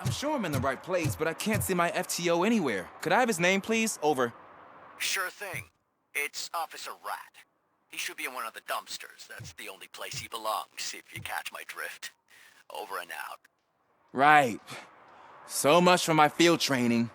I'm sure I'm in the right place, but I can't see my FTO anywhere. Could I have his name, please? Over. Sure thing. It's Officer Rat. He should be in one of the dumpsters. That's the only place he belongs, if you catch my drift. Over and out. Right. So much for my field training.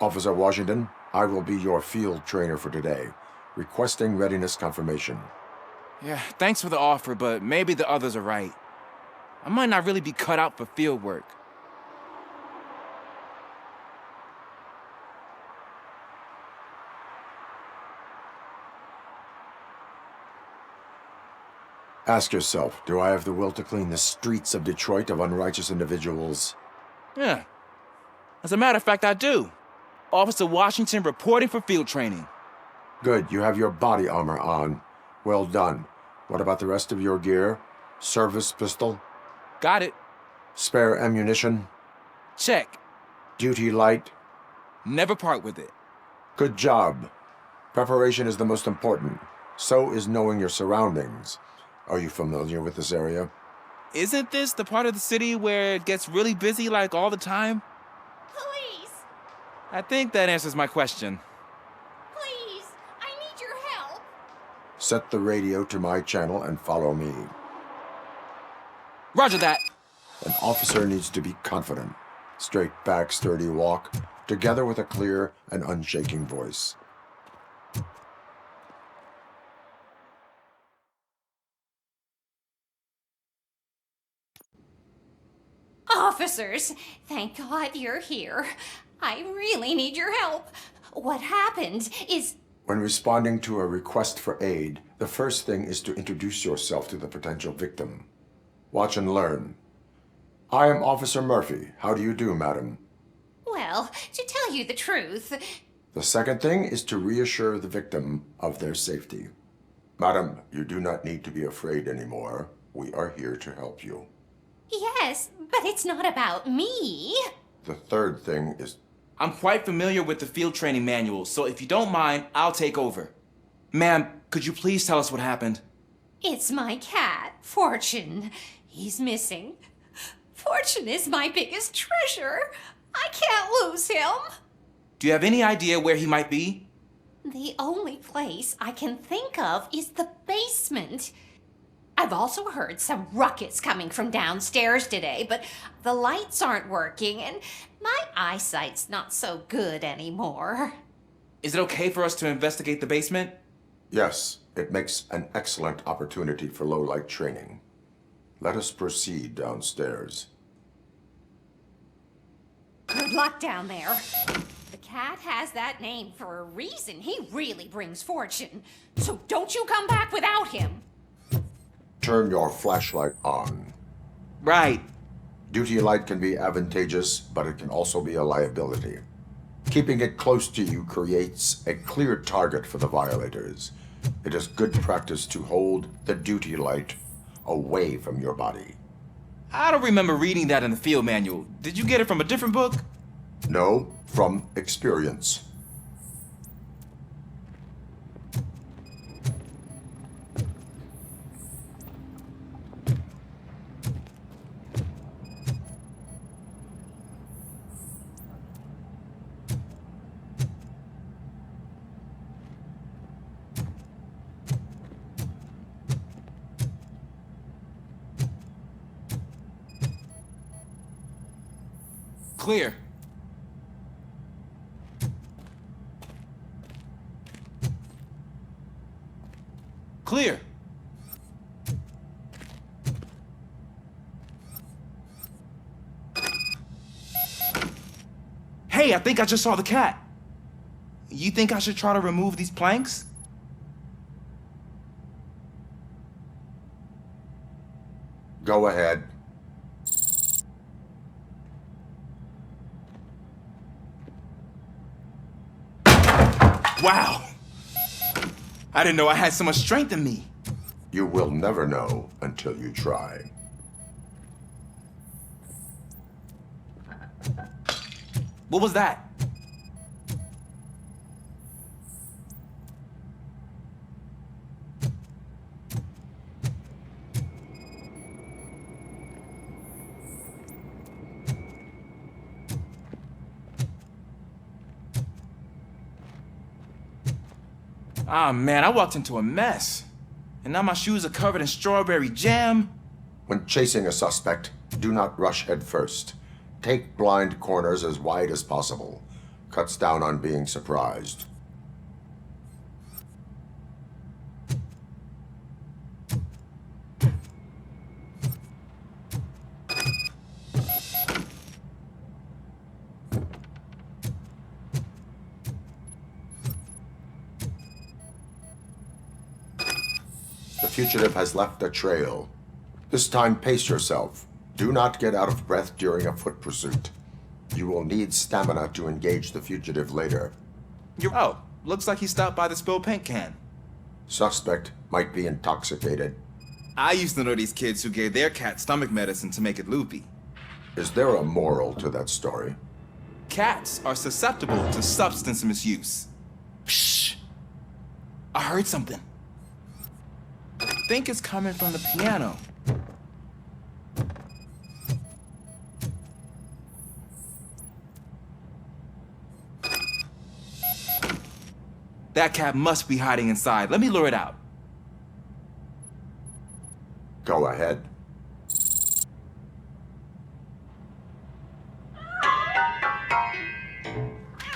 Officer Washington, I will be your field trainer for today. Requesting readiness confirmation. Yeah, thanks for the offer, but maybe the others are right. I might not really be cut out for field work. Ask yourself, do I have the will to clean the streets of Detroit of unrighteous individuals? Yeah. As a matter of fact, I do. Officer Washington reporting for field training. Good, you have your body armor on. Well done. What about the rest of your gear? Service pistol? Got it. Spare ammunition? Check. Duty light? Never part with it. Good job. Preparation is the most important. So is knowing your surroundings. Are you familiar with this area? Isn't this the part of the city where it gets really busy like all the time? Please! I think that answers my question. Please! I need your help! Set the radio to my channel and follow me. Roger that. An officer needs to be confident. Straight back, sturdy walk, together with a clear and unshaking voice. Officers, thank God you're here. I really need your help. What happened is... When responding to a request for aid, the first thing is to introduce yourself to the potential victim. Watch and learn. I am Officer Murphy. How do you do, madam? Well, to tell you the truth... The second thing is to reassure the victim of their safety. Madam, you do not need to be afraid anymore. We are here to help you. Yes, but it's not about me. The third thing is... I'm quite familiar with the field training manual, so if you don't mind, I'll take over. Ma'am, could you please tell us what happened? It's my cat, Fortune. He's missing. Fortune is my biggest treasure. I can't lose him. Do you have any idea where he might be? The only place I can think of is the basement. I've also heard some ruckus coming from downstairs today, but the lights aren't working and my eyesight's not so good anymore. Is it okay for us to investigate the basement? Yes, it makes an excellent opportunity for low-light training. Let us proceed downstairs. Good luck down there. The cat has that name for a reason. He really brings fortune. So don't you come back without him. Turn your flashlight on. Right. Duty light can be advantageous, but it can also be a liability. Keeping it close to you creates a clear target for the violators. It is good practice to hold the duty light away from your body. I don't remember reading that in the field manual. Did you get it from a different book? No, from experience. Clear. Clear. Hey, I think I just saw the cat. You think I should try to remove these planks? Go ahead. Wow! I didn't know I had so much strength in me. You will never know until you try. What was that? Ah, man, I walked into a mess. And now my shoes are covered in strawberry jam. When chasing a suspect, do not rush head first. Take blind corners as wide as possible. Cuts down on being surprised. The fugitive has left a trail. This time, pace yourself. Do not get out of breath during a foot pursuit. You will need stamina to engage the fugitive later. Oh, looks like he stopped by the spilled paint can. Suspect might be intoxicated. I used to know these kids who gave their cat stomach medicine to make it loopy. Is there a moral to that story? Cats are susceptible to substance misuse. Shh! I heard something. I think it's coming from the piano. That cat must be hiding inside. Let me lure it out. Go ahead.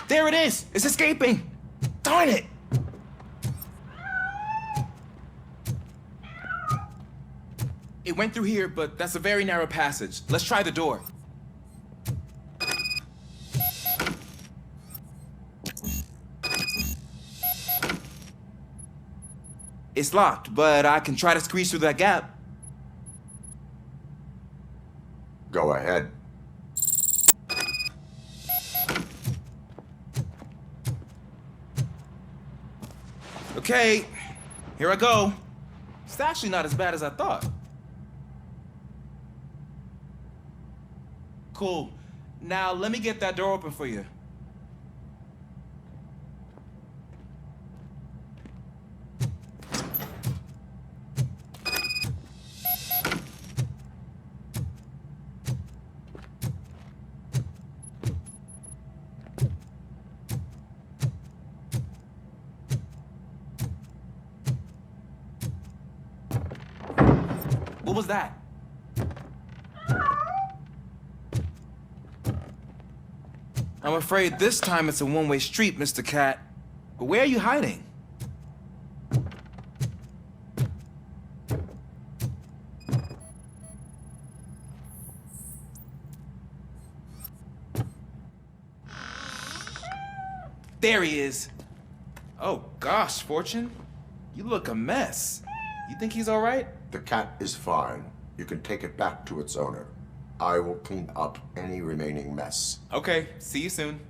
There it is! It's escaping! Darn it! It went through here, but that's a very narrow passage. Let's try the door. It's locked, but I can try to squeeze through that gap. Go ahead. Okay, here I go. It's actually not as bad as I thought. Cool. Now let me get that door open for you. What was that? I'm afraid this time it's a one-way street, Mr. Cat. But where are you hiding? There he is. Oh gosh, Fortune. You look a mess. You think he's all right? The cat is fine. You can take it back to its owner. I will clean up any remaining mess. Okay, see you soon.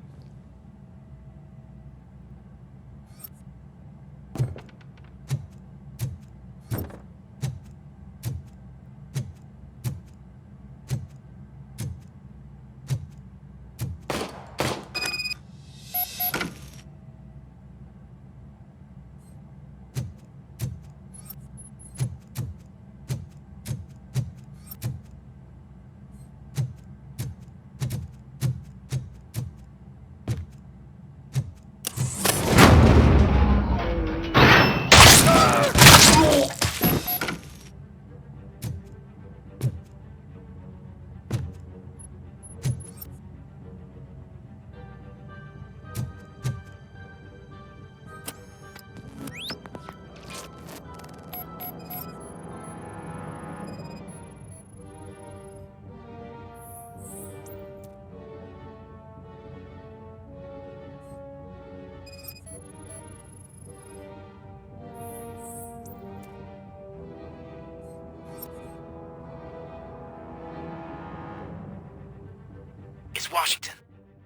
is Washington.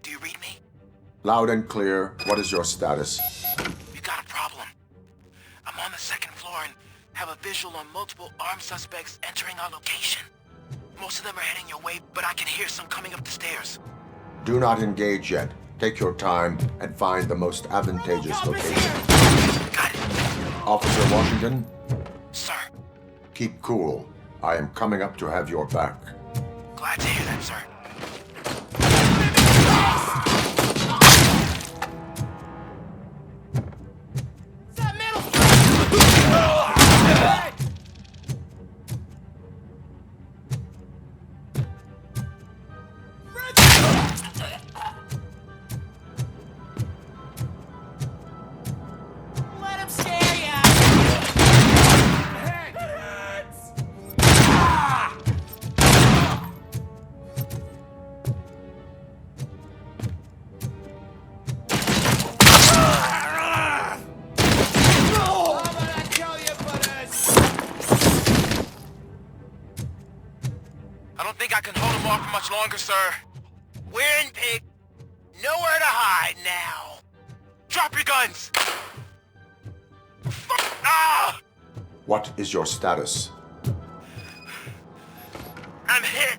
Do you read me? Loud and clear. What is your status? We got a problem. I'm on the second floor and have a visual on multiple armed suspects entering our location. Most of them are heading your way, but I can hear some coming up the stairs. Do not engage yet. Take your time and find the most advantageous location. Got it. Officer Washington, Sir, keep cool. I am coming up to have your back. glad to hear that, sir. Let him scare ya! I don't think I can hold him off for much longer, sir. We're in pig. Nowhere to hide now. Drop your guns! Ah! What is your status? I'm hit!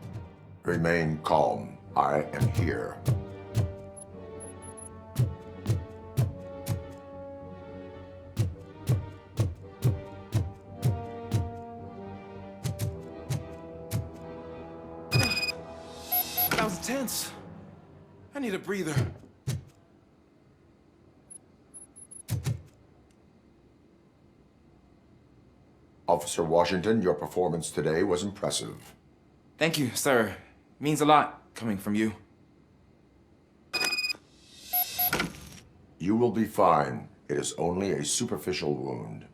Remain calm. I am here. That was tense. I need a breather. Officer Washington, your performance today was impressive. Thank you, sir. Means a lot coming from you. You will be fine. It is only a superficial wound.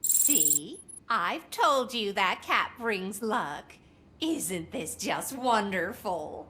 See? I've told you that cat brings luck. Isn't this just wonderful?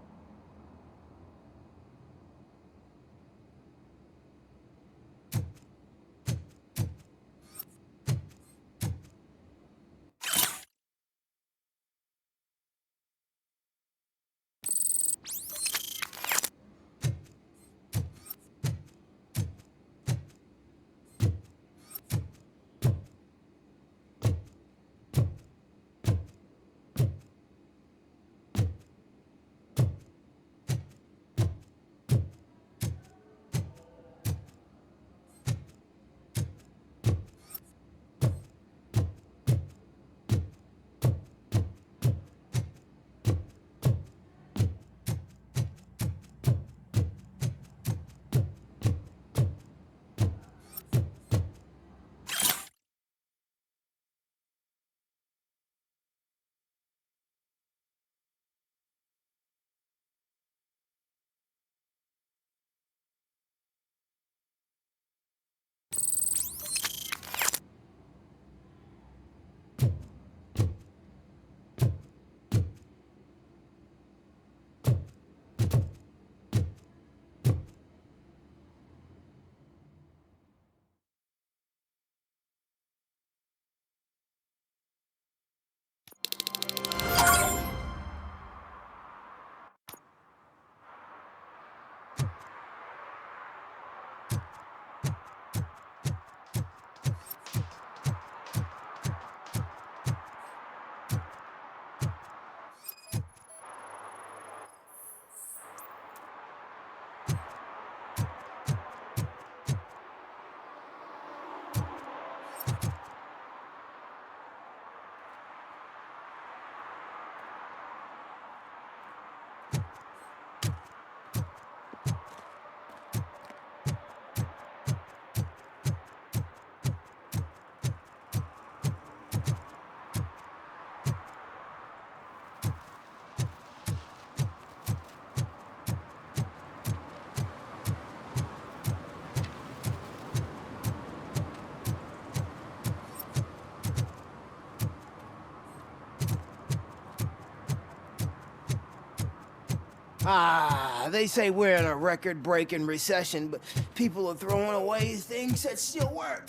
Ah, they say we're in a record-breaking recession, but people are throwing away things that still work.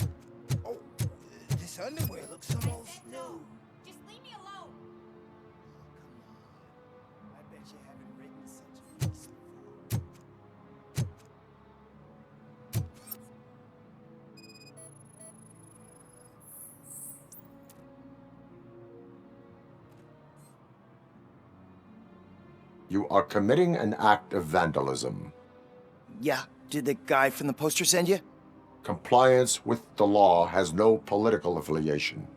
Oh, this underwear looks almost new. Just leave me alone. I bet you haven't written such a piece before. You are committing an act of vandalism. Yeah, did the guy from the poster send you? Compliance with the law has no political affiliation.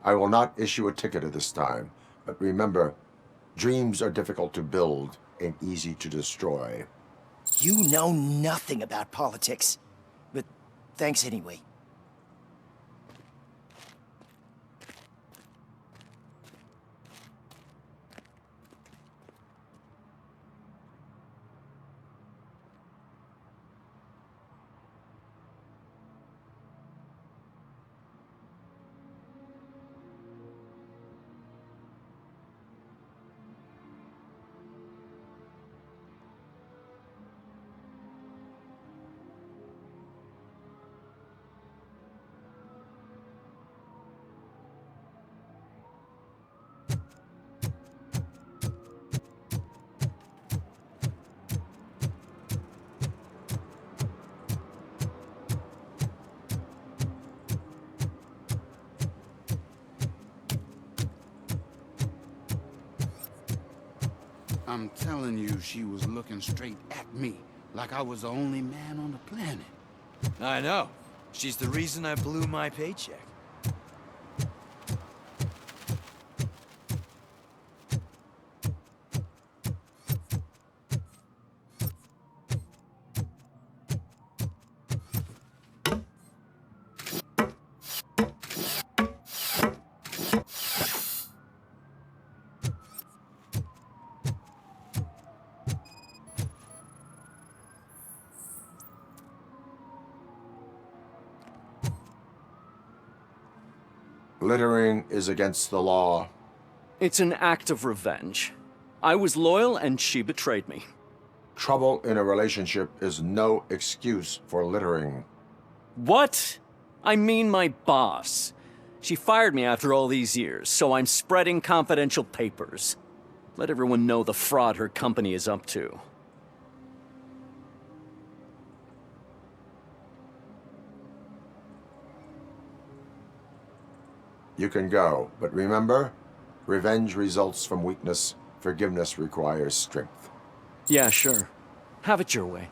I will not issue a ticket at this time, but remember, dreams are difficult to build and easy to destroy. You know nothing about politics. But thanks anyway. I'm telling you, she was looking straight at me, like I was the only man on the planet. I know. She's the reason I blew my paycheck. Littering is against the law. It's an act of revenge. I was loyal and she betrayed me. Trouble in a relationship is no excuse for littering. What? I mean my boss. She fired me after all these years, so I'm spreading confidential papers. Let everyone know the fraud her company is up to. You can go, but remember, revenge results from weakness. Forgiveness requires strength. Yeah, sure. Have it your way.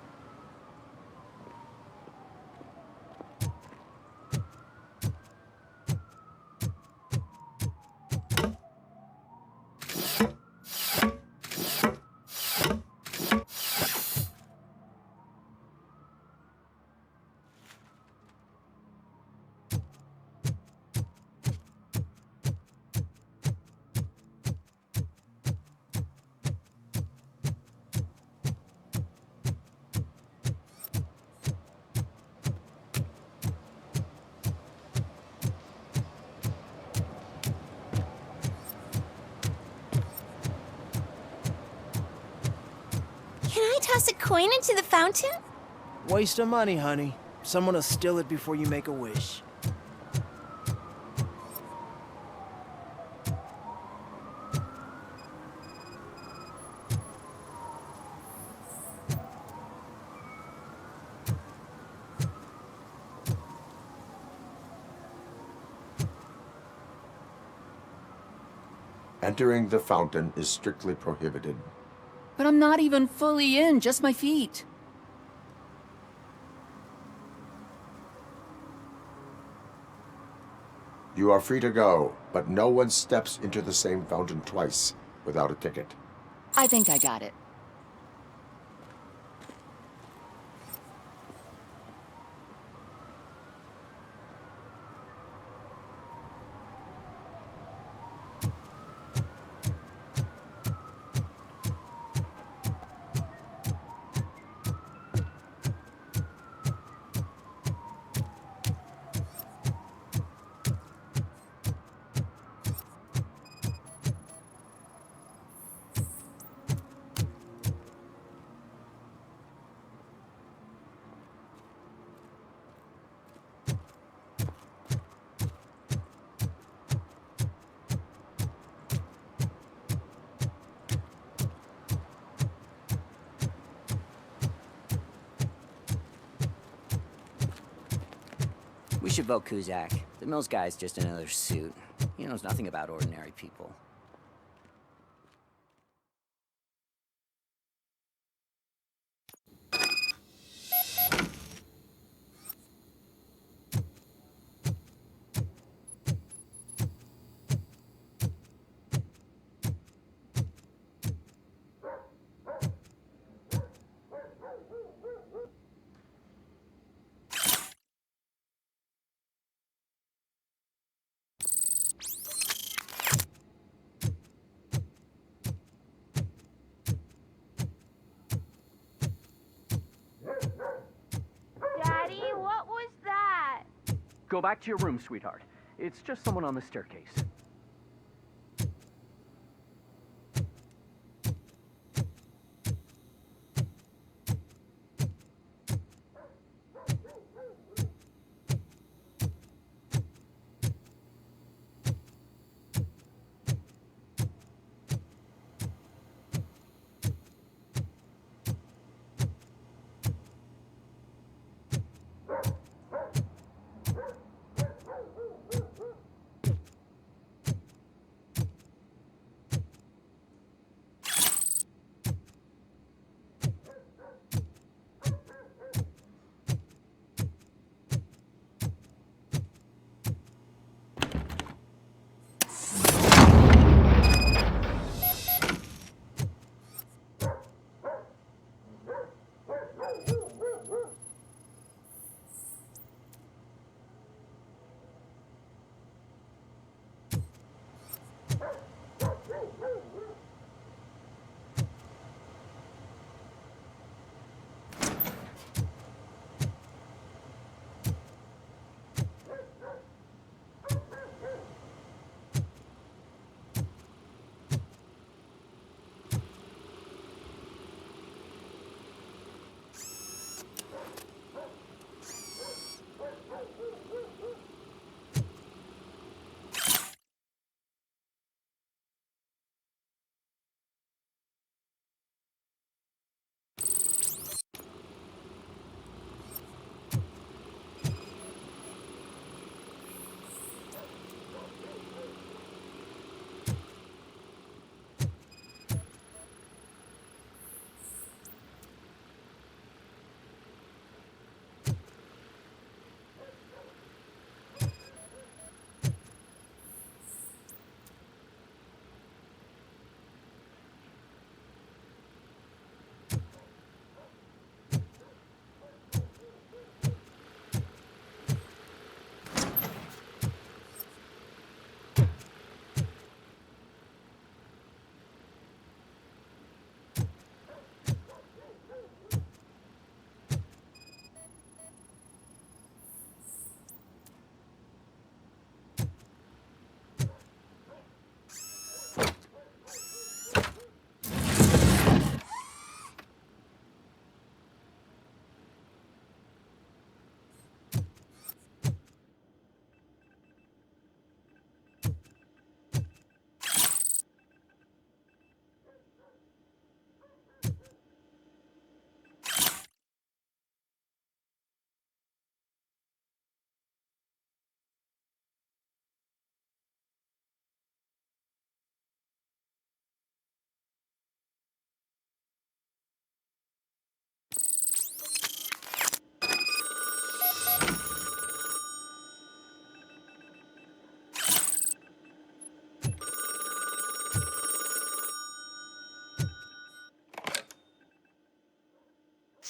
Can I toss a coin into the fountain? Waste of money, honey. Someone will steal it before you make a wish. Entering the fountain is strictly prohibited. But I'm not even fully in, just my feet. You are free to go, but no one steps into the same fountain twice without a ticket. I think I got it. should vote Kuzak. The Mills guy's just another suit. He knows nothing about ordinary people. Daddy, what was that? Go back to your room, sweetheart. It's just someone on the staircase.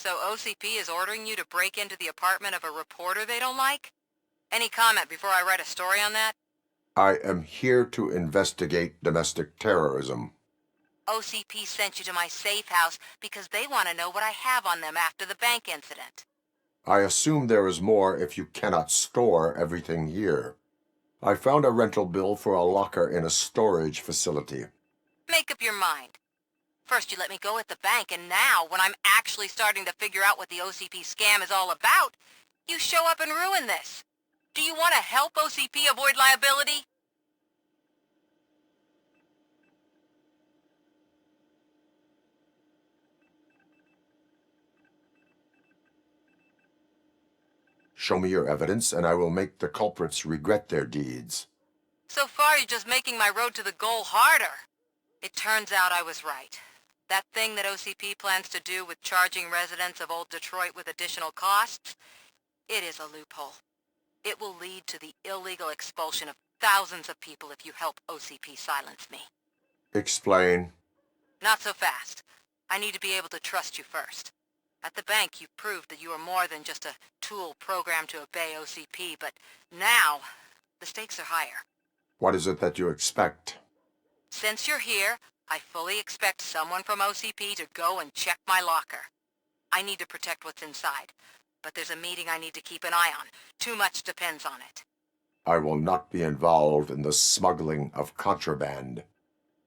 So OCP is ordering you to break into the apartment of a reporter they don't like? Any comment before I write a story on that? I am here to investigate domestic terrorism. OCP sent you to my safe house because they want to know what I have on them after the bank incident. I assume there is more if you cannot store everything here. I found a rental bill for a locker in a storage facility. Make up your mind. First you let me go at the bank, and now, when I'm actually starting to figure out what the OCP scam is all about, you show up and ruin this. Do you want to help OCP avoid liability? Show me your evidence, and I will make the culprits regret their deeds. So far, you're just making my road to the goal harder. It turns out I was right. That thing that OCP plans to do with charging residents of Old Detroit with additional costs, it is a loophole. It will lead to the illegal expulsion of thousands of people if you help OCP silence me. Explain. Not so fast. I need to be able to trust you first. At the bank, you proved that you are more than just a tool programmed to obey OCP, but now, the stakes are higher. What is it that you expect? Since you're here, I fully expect someone from OCP to go and check my locker. I need to protect what's inside, but there's a meeting I need to keep an eye on. Too much depends on it. I will not be involved in the smuggling of contraband.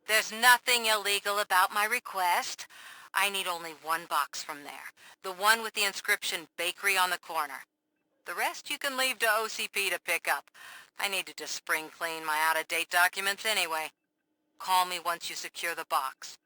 There's nothing illegal about my request. I need only one box from there. The one with the inscription Bakery on the corner. The rest you can leave to OCP to pick up. I needed to spring clean my out-of-date documents anyway. Call me once you secure the box.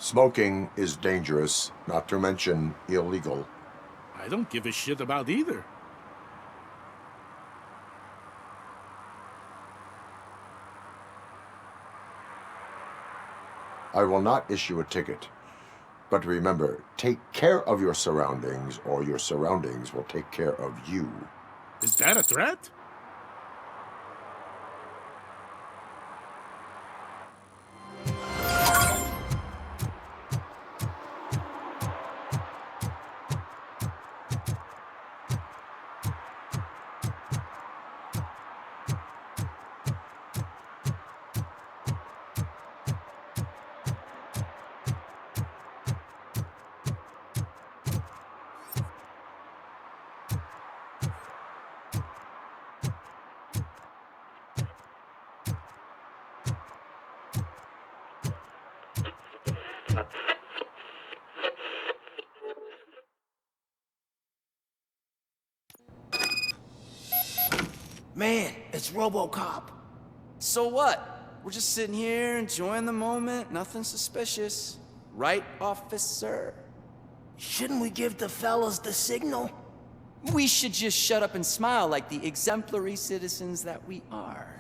Smoking is dangerous, not to mention illegal. I don't give a shit about either. I will not issue a ticket. But remember, take care of your surroundings, or your surroundings will take care of you. Is that a threat? Man, it's RoboCop. So what? We're just sitting here enjoying the moment. Nothing suspicious. Right, officer? Shouldn't we give the fellas the signal? We should just shut up and smile like the exemplary citizens that we are.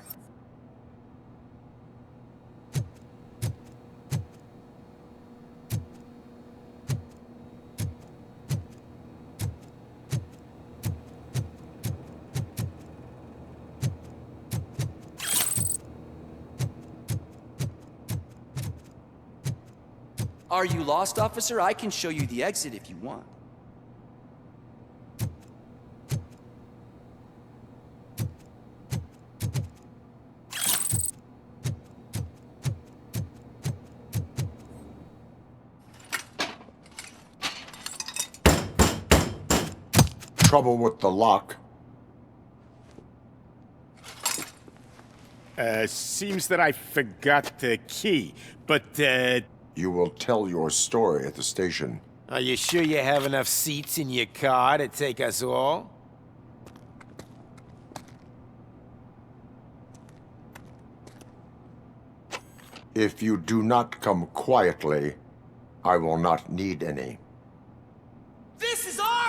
Are you lost, officer? I can show you the exit if you want. Trouble with the lock. Seems that I forgot the key, but, You will tell your story at the station. Are you sure you have enough seats in your car to take us all? If you do not come quietly, I will not need any. This is our...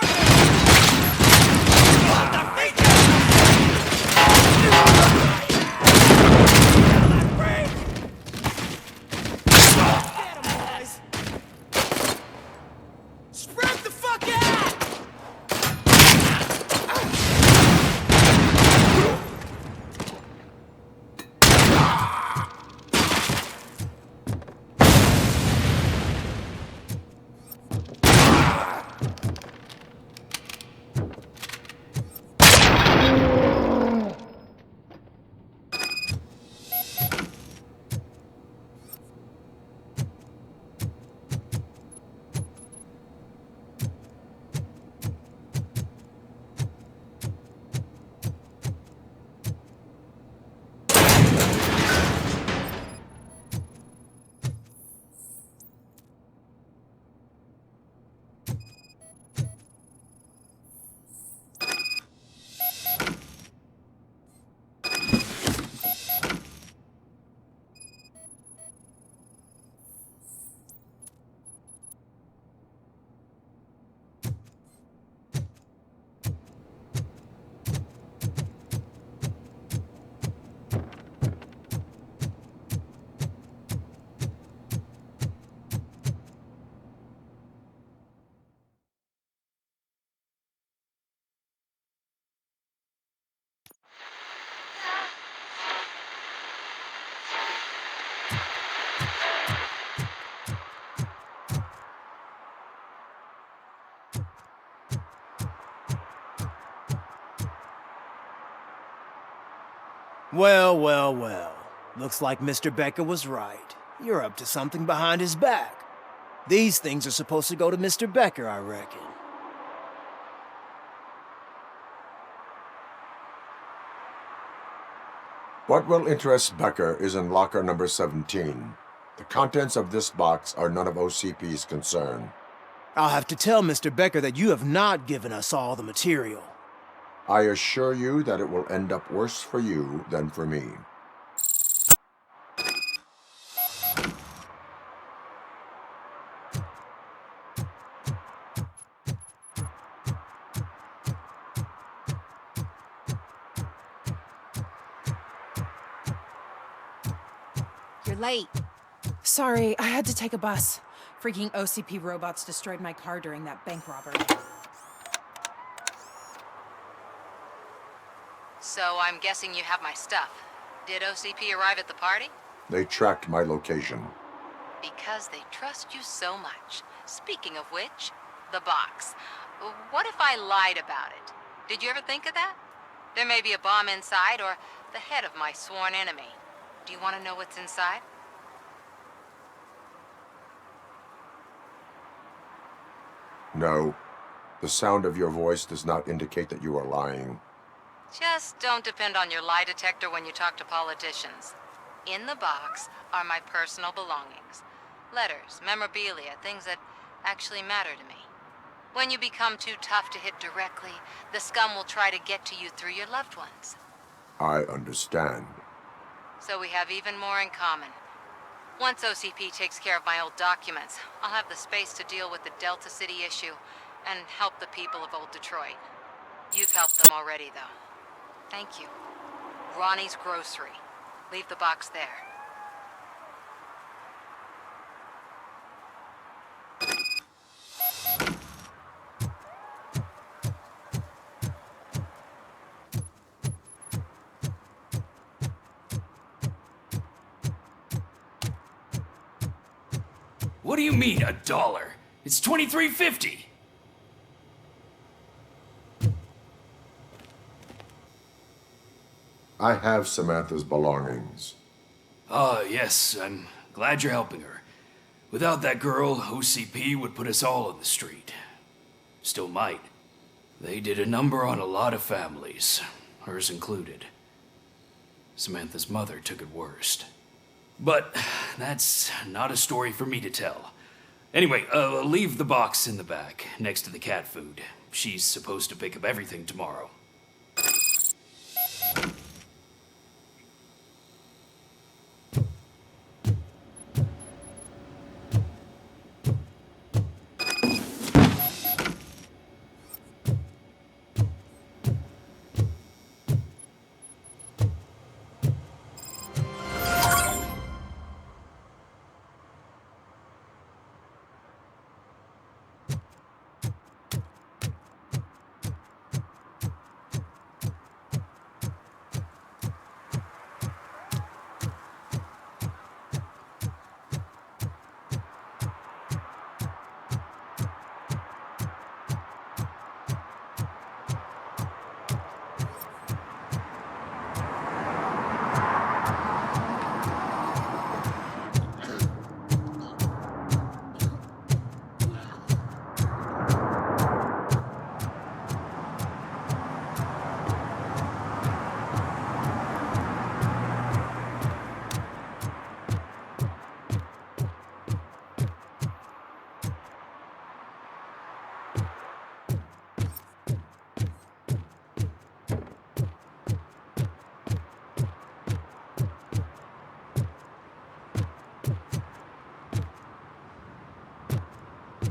Spread the fuck out! Well, well, well. Looks like Mr. Becker was right. You're up to something behind his back. These things are supposed to go to Mr. Becker, I reckon. What will interest Becker is in locker number 17. The contents of this box are none of OCP's concern. I'll have to tell Mr. Becker that you have not given us all the material. I assure you that it will end up worse for you than for me. You're late. Sorry, I had to take a bus. Freaking OCP robots destroyed my car during that bank robbery. So I'm guessing you have my stuff. Did OCP arrive at the party? They tracked my location. Because they trust you so much. Speaking of which, the box. What if I lied about it? Did you ever think of that? There may be a bomb inside or the head of my sworn enemy. Do you want to know what's inside? No. The sound of your voice does not indicate that you are lying. Just don't depend on your lie detector when you talk to politicians. In the box are my personal belongings. Letters, memorabilia, things that actually matter to me. When you become too tough to hit directly, the scum will try to get to you through your loved ones. I understand. So we have even more in common. Once OCP takes care of my old documents, I'll have the space to deal with the Delta City issue and help the people of old Detroit. You've helped them already, though. Thank you. Ronnie's Grocery. Leave the box there. What do you mean, $1? It's $23.50. I have Samantha's belongings. Ah, yes, I'm glad you're helping her. Without that girl, OCP would put us all on the street. Still might. They did a number on a lot of families, hers included. Samantha's mother took it worst. But that's not a story for me to tell. Anyway, leave the box in the back, next to the cat food. She's supposed to pick up everything tomorrow.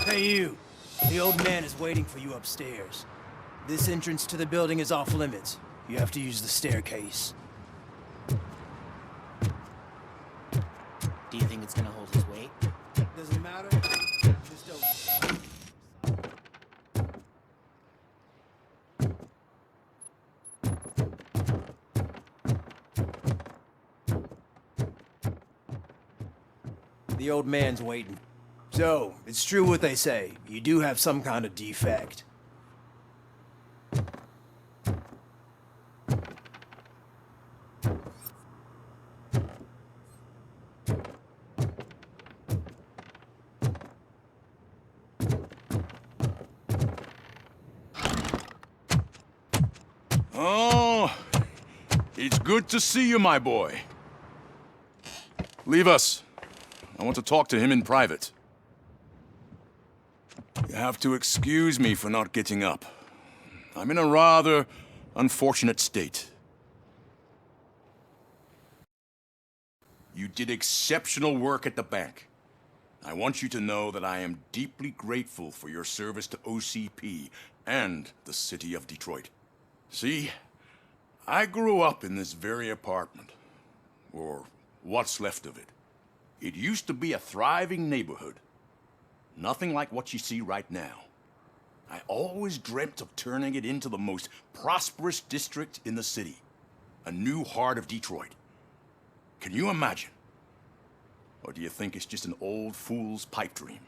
Hey, you. The old man is waiting for you upstairs. This entrance to the building is off limits. You have to use the staircase. Do you think it's gonna hold his weight? Doesn't matter. Just don't. The old man's waiting. So, it's true what they say. You do have some kind of defect. Oh, it's good to see you, my boy. Leave us. I want to talk to him in private. You have to excuse me for not getting up. I'm in a rather unfortunate state. You did exceptional work at the bank. I want you to know that I am deeply grateful for your service to OCP and the city of Detroit. See, I grew up in this very apartment, or what's left of it. It used to be a thriving neighborhood. Nothing like what you see right now. I always dreamt of turning it into the most prosperous district in the city. A new heart of Detroit. Can you imagine? Or do you think it's just an old fool's pipe dream?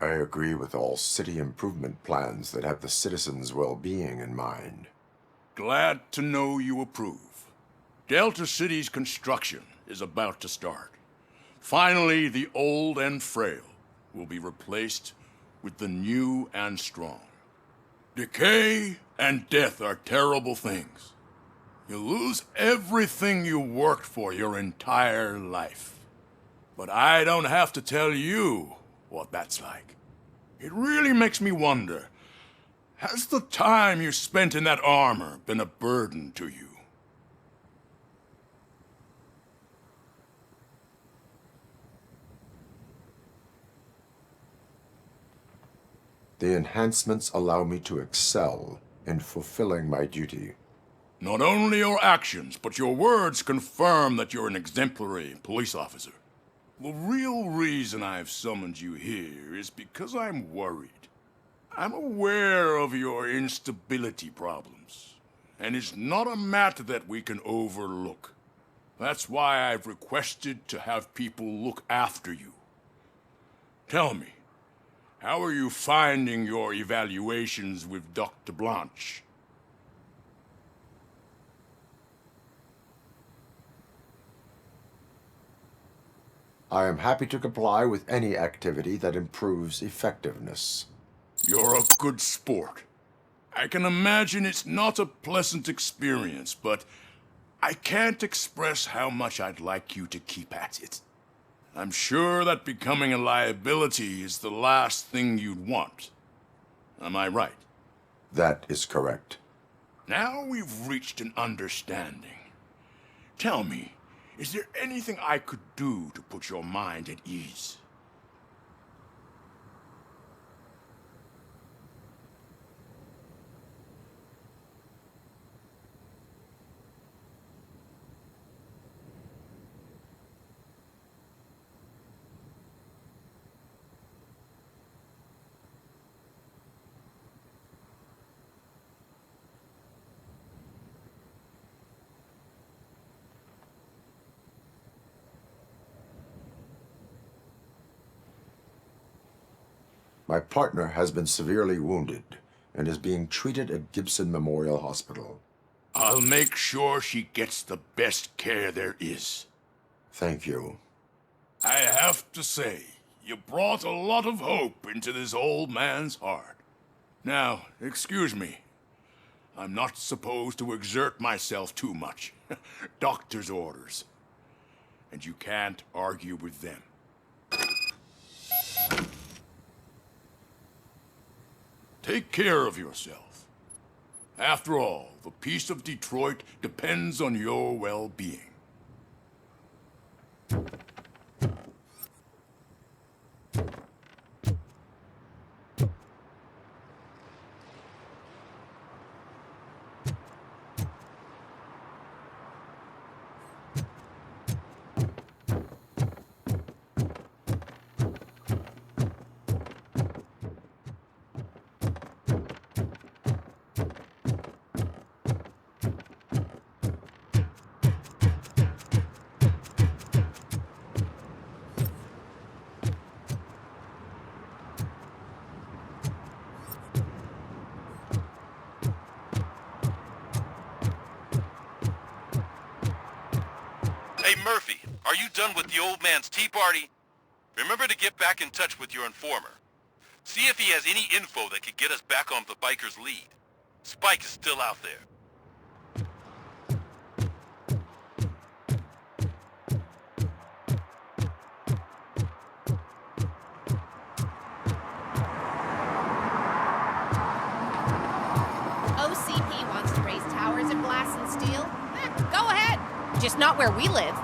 I agree with all city improvement plans that have the citizens' well-being in mind. Glad to know you approve. Delta City's construction is about to start. Finally, the old and frail will be replaced with the new and strong. Decay and death are terrible things. You lose everything you worked for your entire life. But I don't have to tell you what that's like. It really makes me wonder, has the time you spent in that armor been a burden to you? The enhancements allow me to excel in fulfilling my duty. Not only your actions, but your words confirm that you're an exemplary police officer. The real reason I've summoned you here is because I'm worried. I'm aware of your instability problems, and it's not a matter that we can overlook. That's why I've requested to have people look after you. Tell me, how are you finding your evaluations with Dr. Blanche? I am happy to comply with any activity that improves effectiveness. You're a good sport. I can imagine it's not a pleasant experience, but I can't express how much I'd like you to keep at it. I'm sure that becoming a liability is the last thing you'd want. Am I right? That is correct. Now we've reached an understanding. Tell me, is there anything I could do to put your mind at ease? My partner has been severely wounded and is being treated at Gibson Memorial Hospital. I'll make sure she gets the best care there is. Thank you. I have to say, you brought a lot of hope into this old man's heart. Now, excuse me. I'm not supposed to exert myself too much. Doctor's orders. And you can't argue with them. Take care of yourself. After all, the peace of Detroit depends on your well-being. Hey, Murphy, are you done with the old man's tea party? Remember to get back in touch with your informer. See if he has any info that could get us back on the biker's lead. Spike is still out there. OCP wants to raise towers of glass and steel? Go ahead. Just not where we live.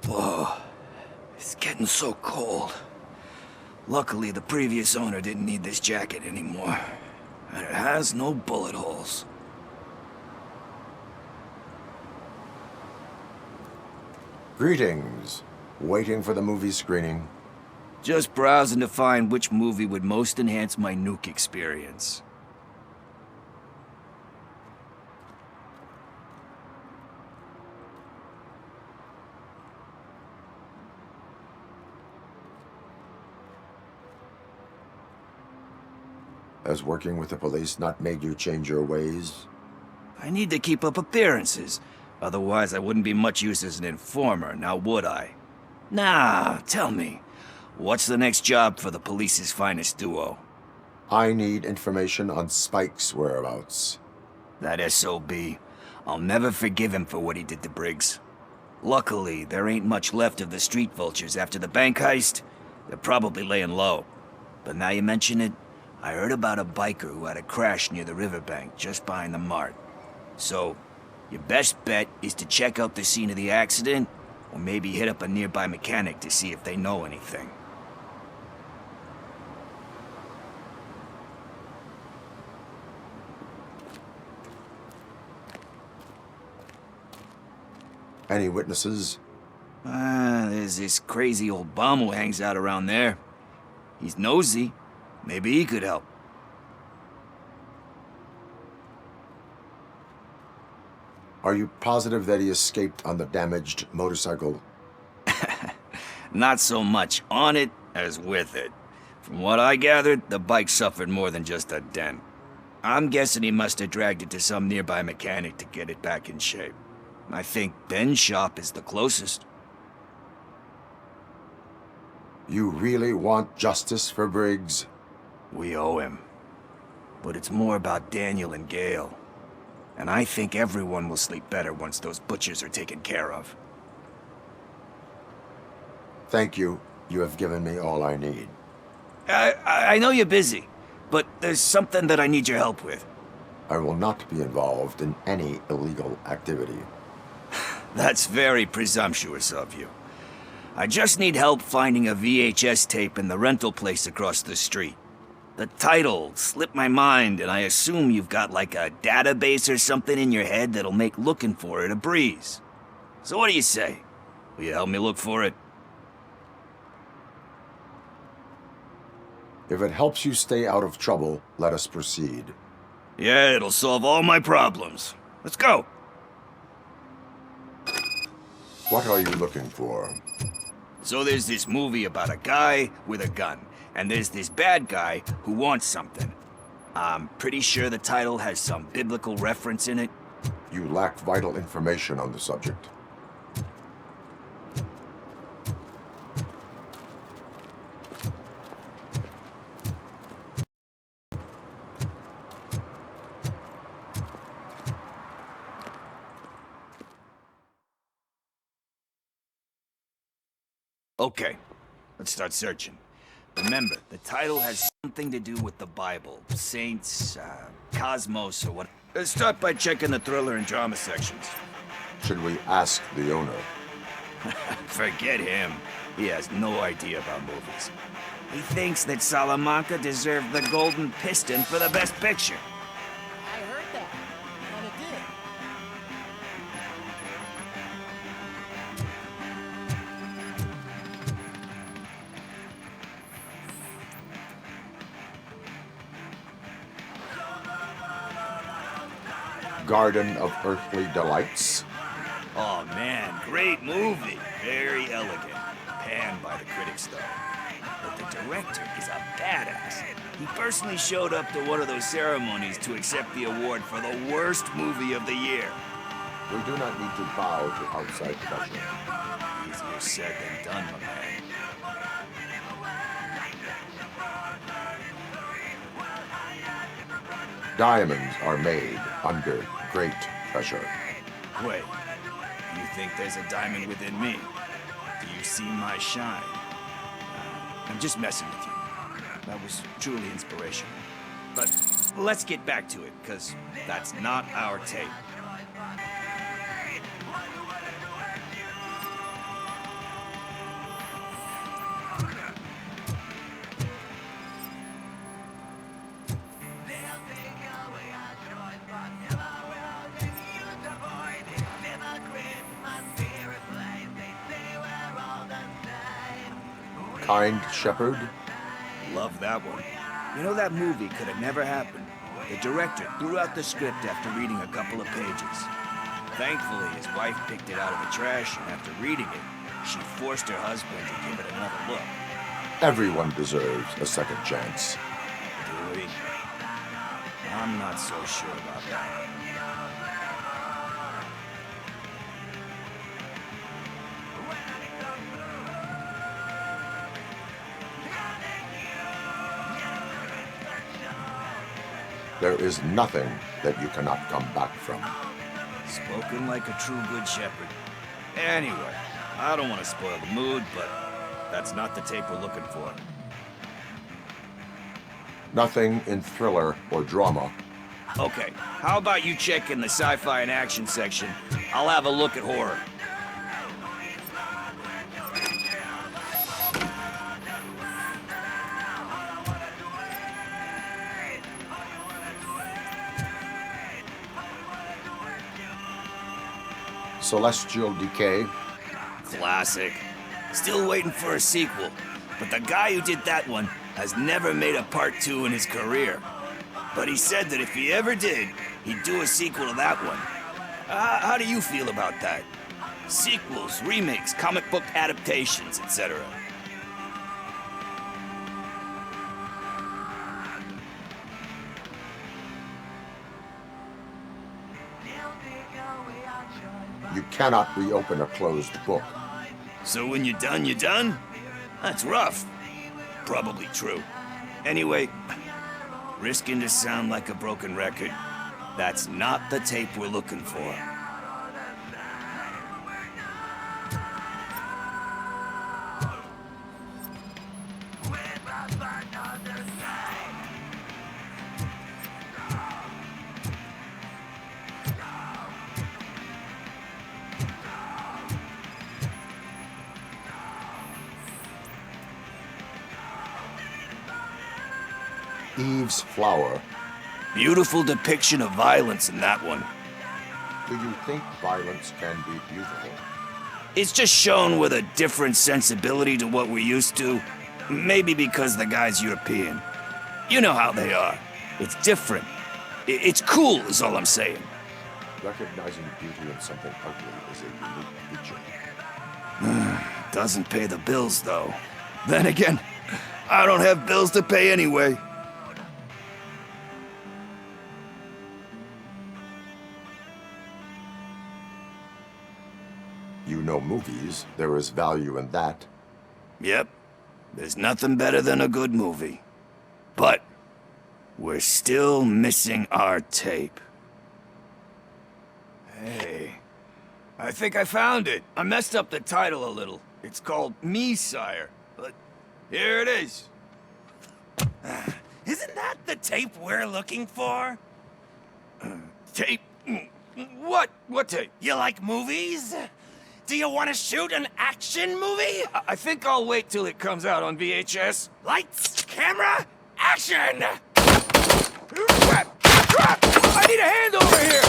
Whoa, it's getting so cold. Luckily, the previous owner didn't need this jacket anymore. And it has no bullet holes. Greetings. Waiting for the movie screening. Just browsing to find which movie would most enhance my nuke experience. Has working with the police not made you change your ways? I need to keep up appearances. Otherwise, I wouldn't be much use as an informer, now would I? Nah, tell me. What's the next job for the police's finest duo? I need information on Spike's whereabouts. That SOB. I'll never forgive him for what he did to Briggs. Luckily, there ain't much left of the street vultures after the bank heist. They're probably laying low. But now you mention it, I heard about a biker who had a crash near the riverbank just behind the mart. So, your best bet is to check out the scene of the accident, or maybe hit up a nearby mechanic to see if they know anything. Any witnesses? There's this crazy old bum who hangs out around there. He's nosy. Maybe he could help. Are you positive that he escaped on the damaged motorcycle? Not so much on it as with it. From what I gathered, the bike suffered more than just a dent. I'm guessing he must have dragged it to some nearby mechanic to get it back in shape. I think Ben's shop is the closest. You really want justice for Briggs? We owe him. But it's more about Daniel and Gale. And I think everyone will sleep better once those butchers are taken care of. Thank you. You have given me all I need. I know you're busy, but there's something that I need your help with. I will not be involved in any illegal activity. That's very presumptuous of you. I just need help finding a VHS tape in the rental place across the street. The title slipped my mind, and I assume you've got like a database or something in your head that'll make looking for it a breeze. So what do you say? Will you help me look for it? If it helps you stay out of trouble, let us proceed. Yeah, it'll solve all my problems. Let's go! What are you looking for? So there's this movie about a guy with a gun, and there's this bad guy who wants something. I'm pretty sure the title has some biblical reference in it. You lack vital information on the subject. Okay, let's start searching. Remember, the title has something to do with the Bible, saints, cosmos, or what. Let's start by checking the thriller and drama sections. Should we ask the owner? Forget him. He has no idea about movies. He thinks that Salamanca deserved the Golden Piston for the Best Picture. I heard that, and it did. Garden of Earthly Delights? Oh man, great movie. Very elegant. Panned by the critics though. But the director is a badass. He personally showed up to one of those ceremonies to accept the award for the worst movie of the year. We do not need to bow to outside pressure. Easier said than done, my man. Diamonds are made under great pressure. Wait, you think there's a diamond within me? Do you see my shine? I'm just messing with you. That was truly inspirational. But let's get back to it, because that's not our tape. Kind Shepherd? Love that one. You know, that movie could have never happened. The director threw out the script after reading a couple of pages. Thankfully, his wife picked it out of the trash, and after reading it, she forced her husband to give it another look. Everyone deserves a second chance. Do we? I'm not so sure about that. There is nothing that you cannot come back from. Spoken like a true good shepherd. Anyway, I don't want to spoil the mood, but that's not the tape we're looking for. Nothing in thriller or drama. Okay, how about you check in the sci-fi and action section? I'll have a look at horror. Celestial Decay. Classic. Still waiting for a sequel, but the guy who did that one has never made a part 2 in his career. But he said that if he ever did, he'd do a sequel to that one. How do you feel about that? Sequels, remakes, comic book adaptations, etc. You cannot reopen a closed book. So when you're done, you're done? That's rough. Probably true. Anyway, risking to sound like a broken record, that's not the tape we're looking for. Eve's Flower. Beautiful depiction of violence in that one. Do you think violence can be beautiful? It's just shown with a different sensibility to what we're used to. Maybe because the guy's European. You know how they are. It's different. It's cool, is all I'm saying. Recognizing beauty in something ugly is a unique feature. Doesn't pay the bills, though. Then again, I don't have bills to pay anyway. You know movies. There is value in that. Yep. There's nothing better than a good movie. But we're still missing our tape. Hey, I think I found it. I messed up the title a little. It's called Me, Sire. But here it is. Isn't that the tape we're looking for? Tape? What? What tape? You like movies? Do you want to shoot an action movie? I think I'll wait till it comes out on VHS. Lights, camera, action! Crap! Crap! I need a hand over here!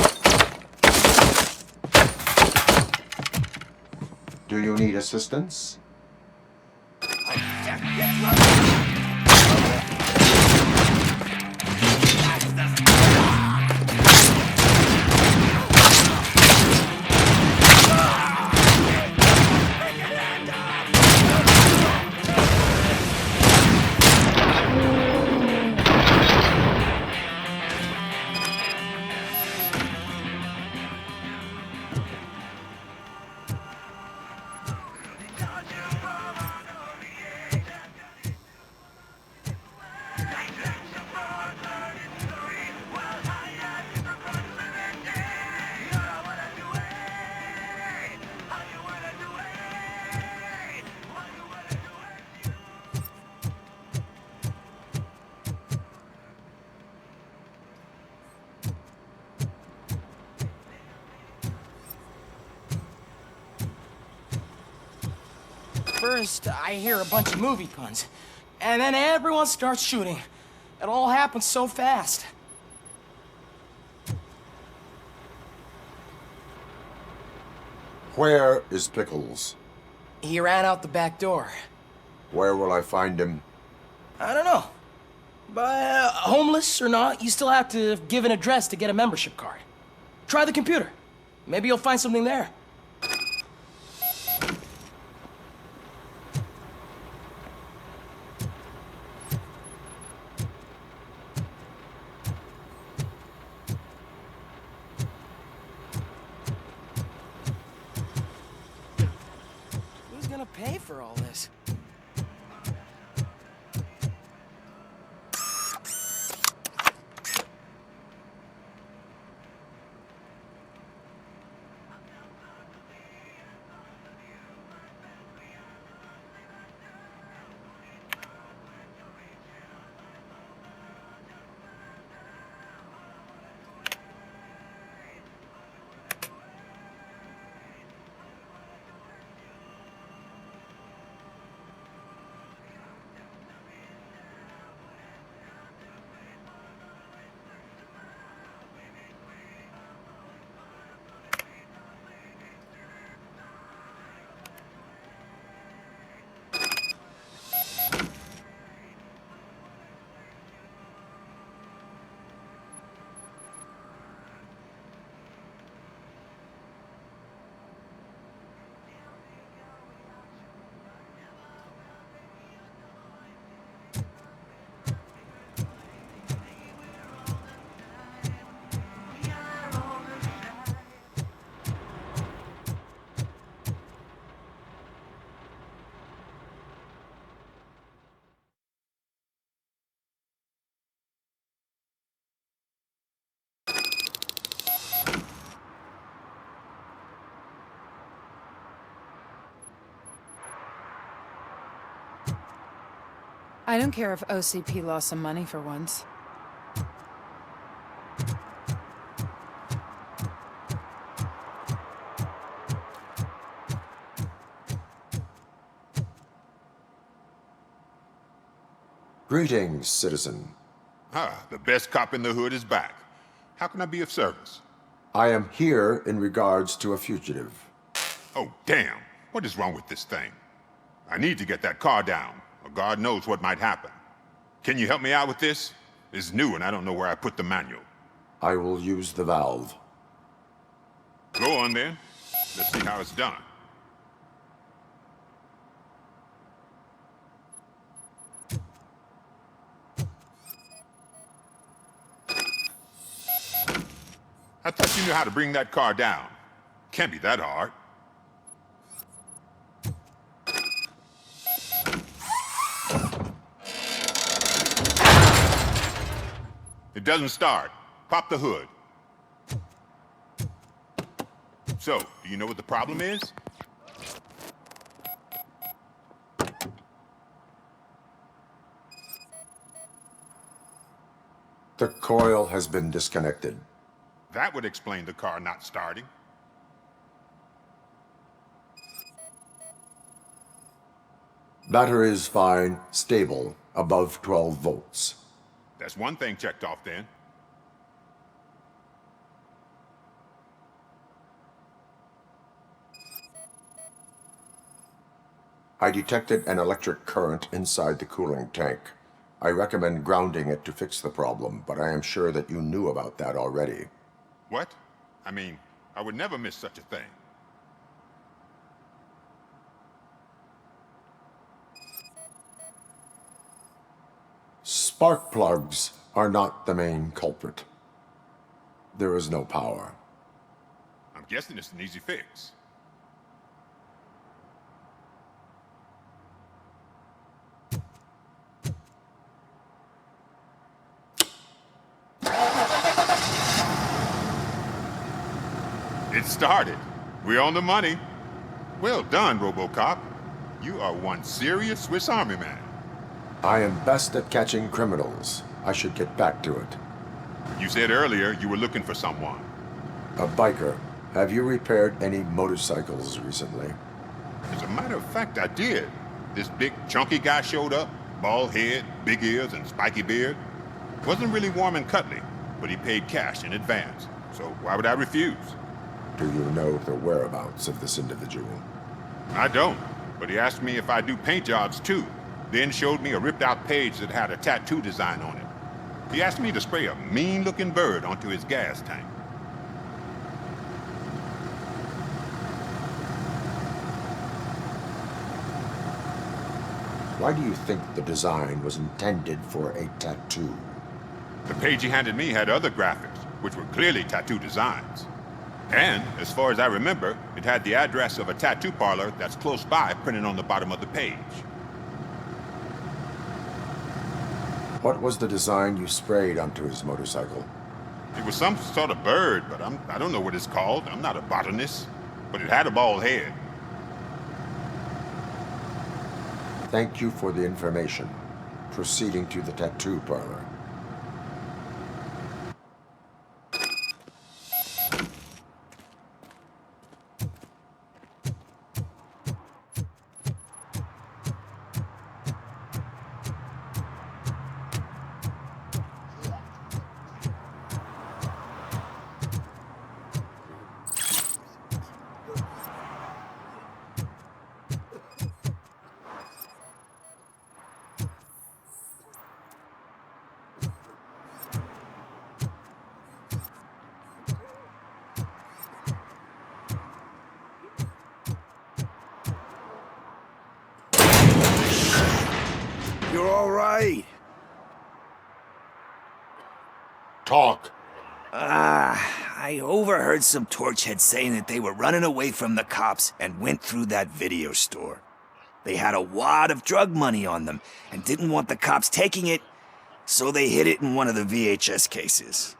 Do you need assistance? First, I hear a bunch of movie puns, and then everyone starts shooting. It all happens so fast. Where is Pickles? He ran out the back door. Where will I find him? I don't know. But homeless or not, you still have to give an address to get a membership card. Try the computer. Maybe you'll find something there. Who's gonna pay for all this? I don't care if OCP lost some money for once. Greetings, citizen. Ah, the best cop in the hood is back. How can I be of service? I am here in regards to a fugitive. Oh, damn. What is wrong with this thing? I need to get that car down, or God knows what might happen. Can you help me out with this? It's new and I don't know where I put the manual. I will use the valve. Go on then. Let's see how it's done. I thought you knew how to bring that car down. Can't be that hard. It doesn't start. Pop the hood. So, do you know what the problem is? The coil has been disconnected. That would explain the car not starting. Battery is fine, stable, above 12 volts. That's one thing checked off then. I detected an electric current inside the cooling tank. I recommend grounding it to fix the problem, but I am sure that you knew about that already. What? I mean, I would never miss such a thing. Spark plugs are not the main culprit. There is no power. I'm guessing it's an easy fix. It started. We're on the money. Well done, RoboCop. You are one serious Swiss Army man. I am best at catching criminals. I should get back to it. You said earlier you were looking for someone. A biker. Have you repaired any motorcycles recently? As a matter of fact, I did. This big, chunky guy showed up. Bald head, big ears, and spiky beard. Wasn't really warm and cuddly, but he paid cash in advance. So why would I refuse? Do you know the whereabouts of this individual? I don't, but he asked me if I do paint jobs too, then showed me a ripped-out page that had a tattoo design on it. He asked me to spray a mean-looking bird onto his gas tank. Why do you think the design was intended for a tattoo? The page he handed me had other graphics, which were clearly tattoo designs. And, as far as I remember, it had the address of a tattoo parlor that's close by printed on the bottom of the page. What was the design you sprayed onto his motorcycle? It was some sort of bird, but I don't know what it's called. I'm not a botanist. But it had a bald head. Thank you for the information. Proceeding to the tattoo parlor. You're all right? Talk. I overheard some torchheads saying that they were running away from the cops and went through that video store. They had a wad of drug money on them and didn't want the cops taking it, so they hid it in one of the VHS cases.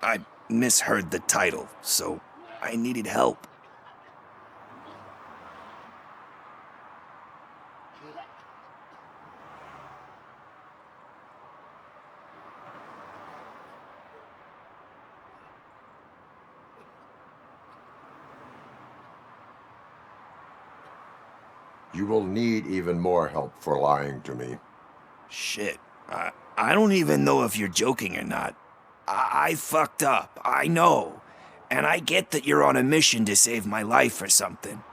I misheard the title, so I needed help. You will need even more help for lying to me. Shit. I don't even know if you're joking or not. I fucked up, I know. And I get that you're on a mission to save my life or something.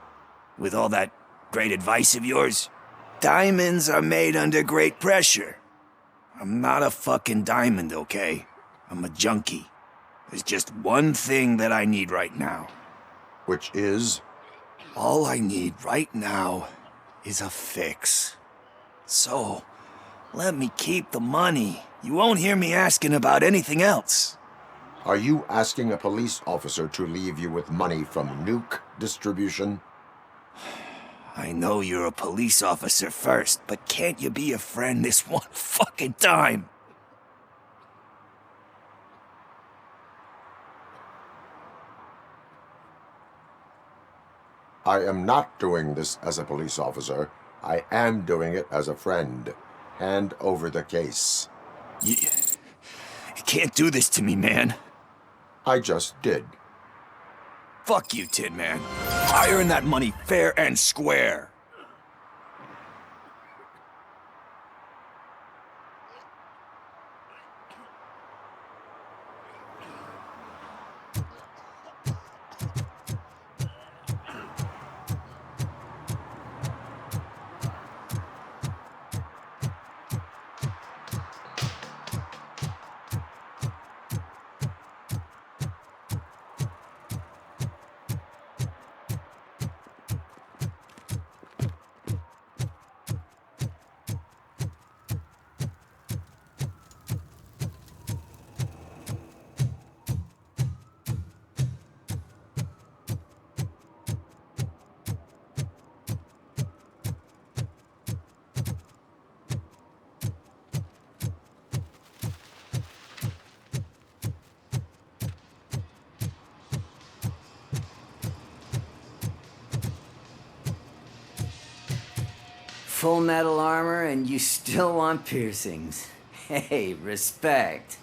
With all that great advice of yours, diamonds are made under great pressure. I'm not a fucking diamond, okay? I'm a junkie. There's just one thing that I need right now. Which is? All I need right now is a fix. So, let me keep the money. You won't hear me asking about anything else. Are you asking a police officer to leave you with money from nuke distribution? I know you're a police officer first, but can't you be a friend this one fucking time? I am not doing this as a police officer. I am doing it as a friend. Hand over the case. You can't do this to me, man. I just did. Fuck you, Tin Man. I earn that money fair and square. Full metal armor and you still want piercings. Hey, respect.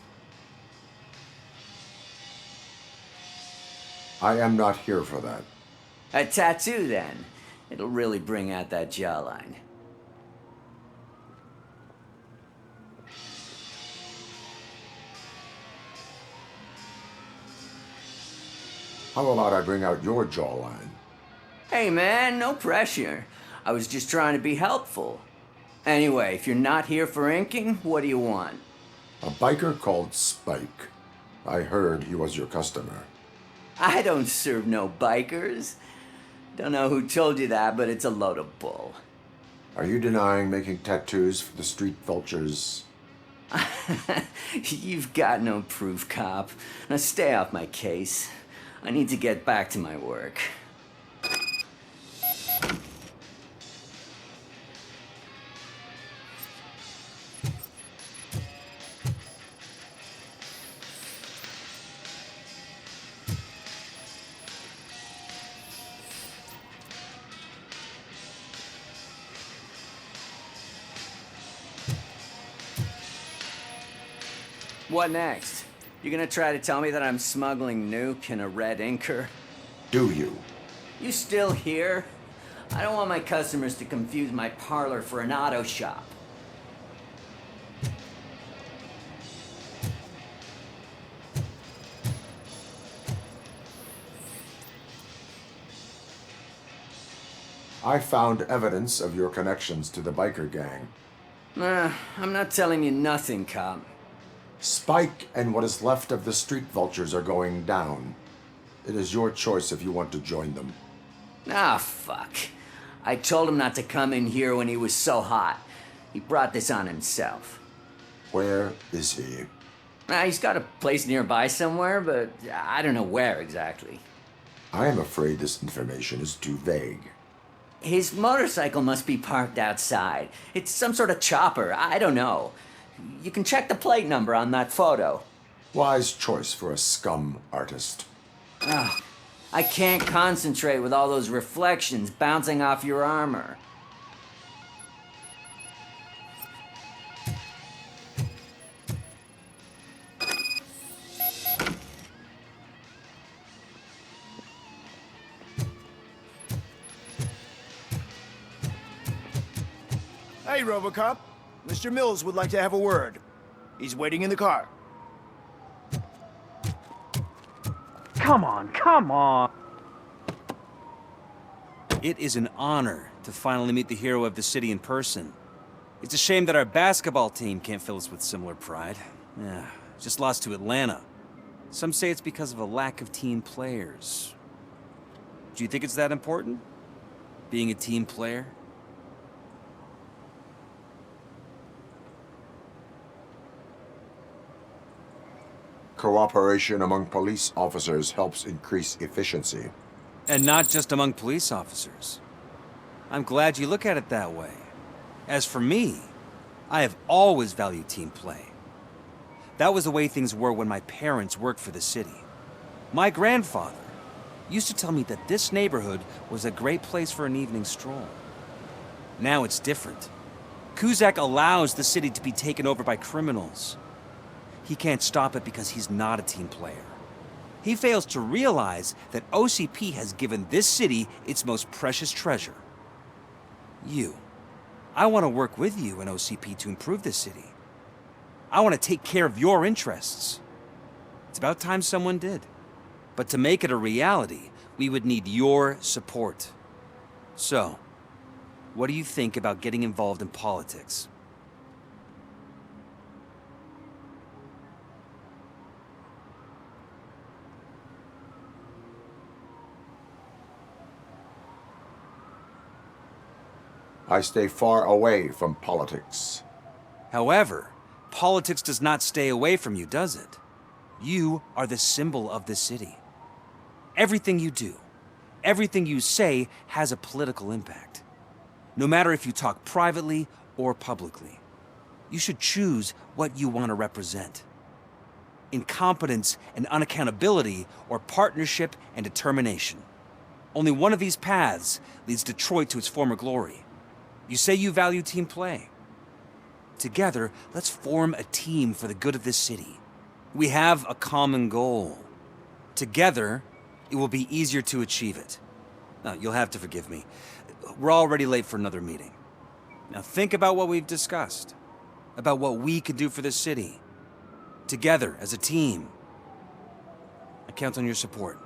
I am not here for that. A tattoo, then. It'll really bring out that jawline. How about I bring out your jawline? Hey, man, no pressure. I was just trying to be helpful. Anyway, if you're not here for inking, what do you want? A biker called Spike. I heard he was your customer. I don't serve no bikers. Don't know who told you that, but it's a load of bull. Are you denying making tattoos for the street vultures? You've got no proof, cop. Now stay off my case. I need to get back to my work. What next? You gonna try to tell me that I'm smuggling nuke in a red inker? Do you? You still here? I don't want my customers to confuse my parlor for an auto shop. I found evidence of your connections to the biker gang. I'm not telling you nothing, cop. Spike and what is left of the street vultures are going down. It is your choice if you want to join them. Ah, fuck. I told him not to come in here when he was so hot. He brought this on himself. Where is he? He's got a place nearby somewhere, but I don't know where exactly. I am afraid this information is too vague. His motorcycle must be parked outside. It's some sort of chopper. I don't know. You can check the plate number on that photo. Wise choice for a scum artist. I can't concentrate with all those reflections bouncing off your armor. Hey, RoboCop. Mr. Mills would like to have a word. He's waiting in the car. Come on, come on! It is an honor to finally meet the hero of the city in person. It's a shame that our basketball team can't fill us with similar pride. Yeah, just lost to Atlanta. Some say it's because of a lack of team players. Do you think it's that important? Being a team player? Cooperation among police officers helps increase efficiency. And not just among police officers. I'm glad you look at it that way. As for me, I have always valued team play. That was the way things were when my parents worked for the city. My grandfather used to tell me that this neighborhood was a great place for an evening stroll. Now it's different. Cusack allows the city to be taken over by criminals. He can't stop it because he's not a team player. He fails to realize that OCP has given this city its most precious treasure. You. I want to work with you and OCP to improve this city. I want to take care of your interests. It's about time someone did. But to make it a reality, we would need your support. So, what do you think about getting involved in politics? I stay far away from politics. However, politics does not stay away from you, does it? You are the symbol of the city. Everything you do, everything you say has a political impact. No matter if you talk privately or publicly. You should choose what you want to represent. Incompetence and unaccountability, or partnership and determination. Only one of these paths leads Detroit to its former glory. You say you value team play. Together, let's form a team for the good of this city. We have a common goal. Together, it will be easier to achieve it. Now, you'll have to forgive me. We're already late for another meeting. Now think about what we've discussed. About what we could do for this city. Together, as a team. I count on your support.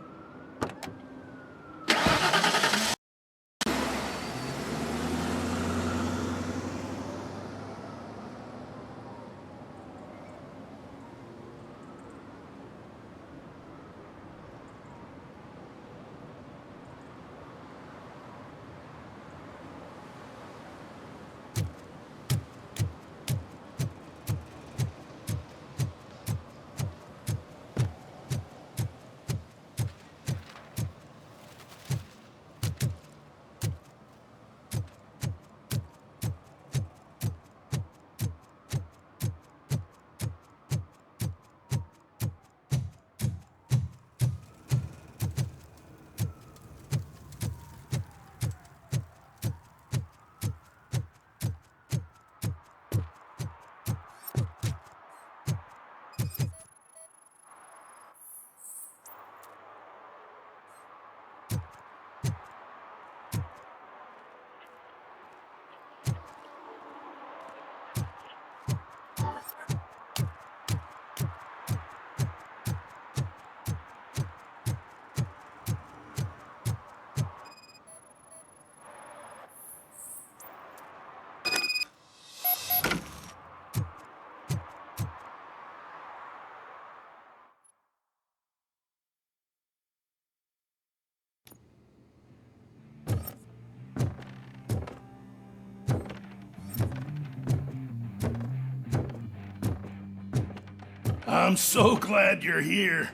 I'm so glad you're here.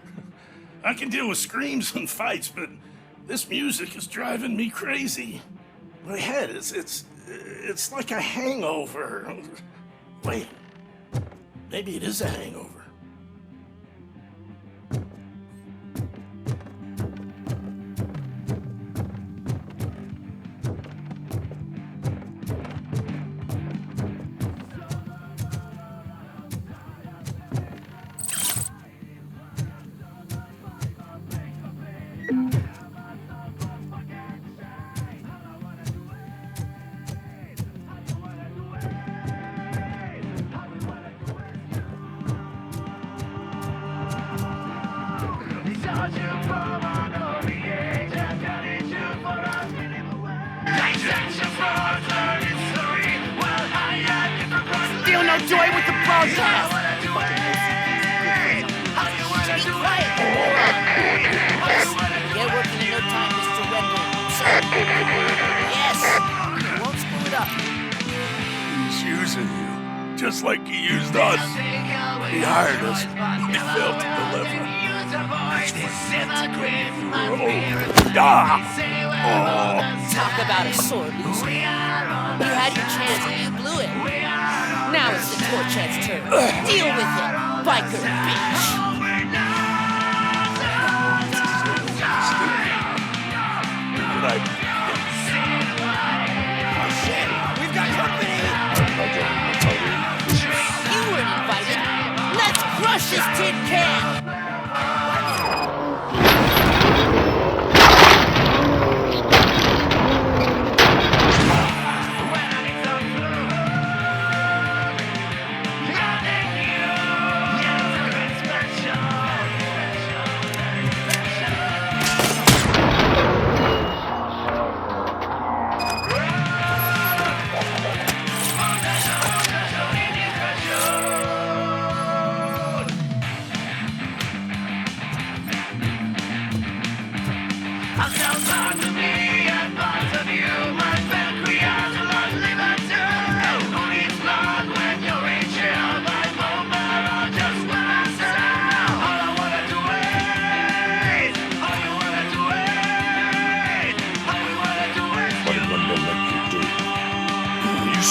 I can deal with screams and fights, but this music is driving me crazy. My head it's like a hangover. Wait, maybe it is a hangover. using you, just like he used us. He hired us, but he failed to deliver. That's why Talk about a sore loser. You had your chance and you blew it. Now it's the Torchhead's turn. Deal with it, biker bitch. We've got company! You weren't invited. Let's crush this tin can!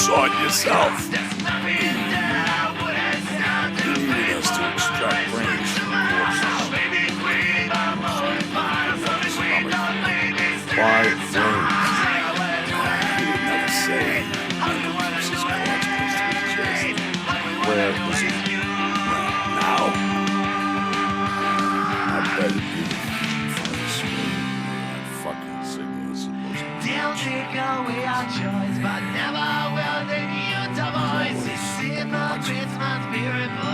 saw it yourself. You needed us to extract brains from corpses. Why brains? He would never say. His corpse close to his chest. Where is he? Now? I bet it'd be fucking signal is supposed to be. They'll take away our choice, but never will they mute our voice.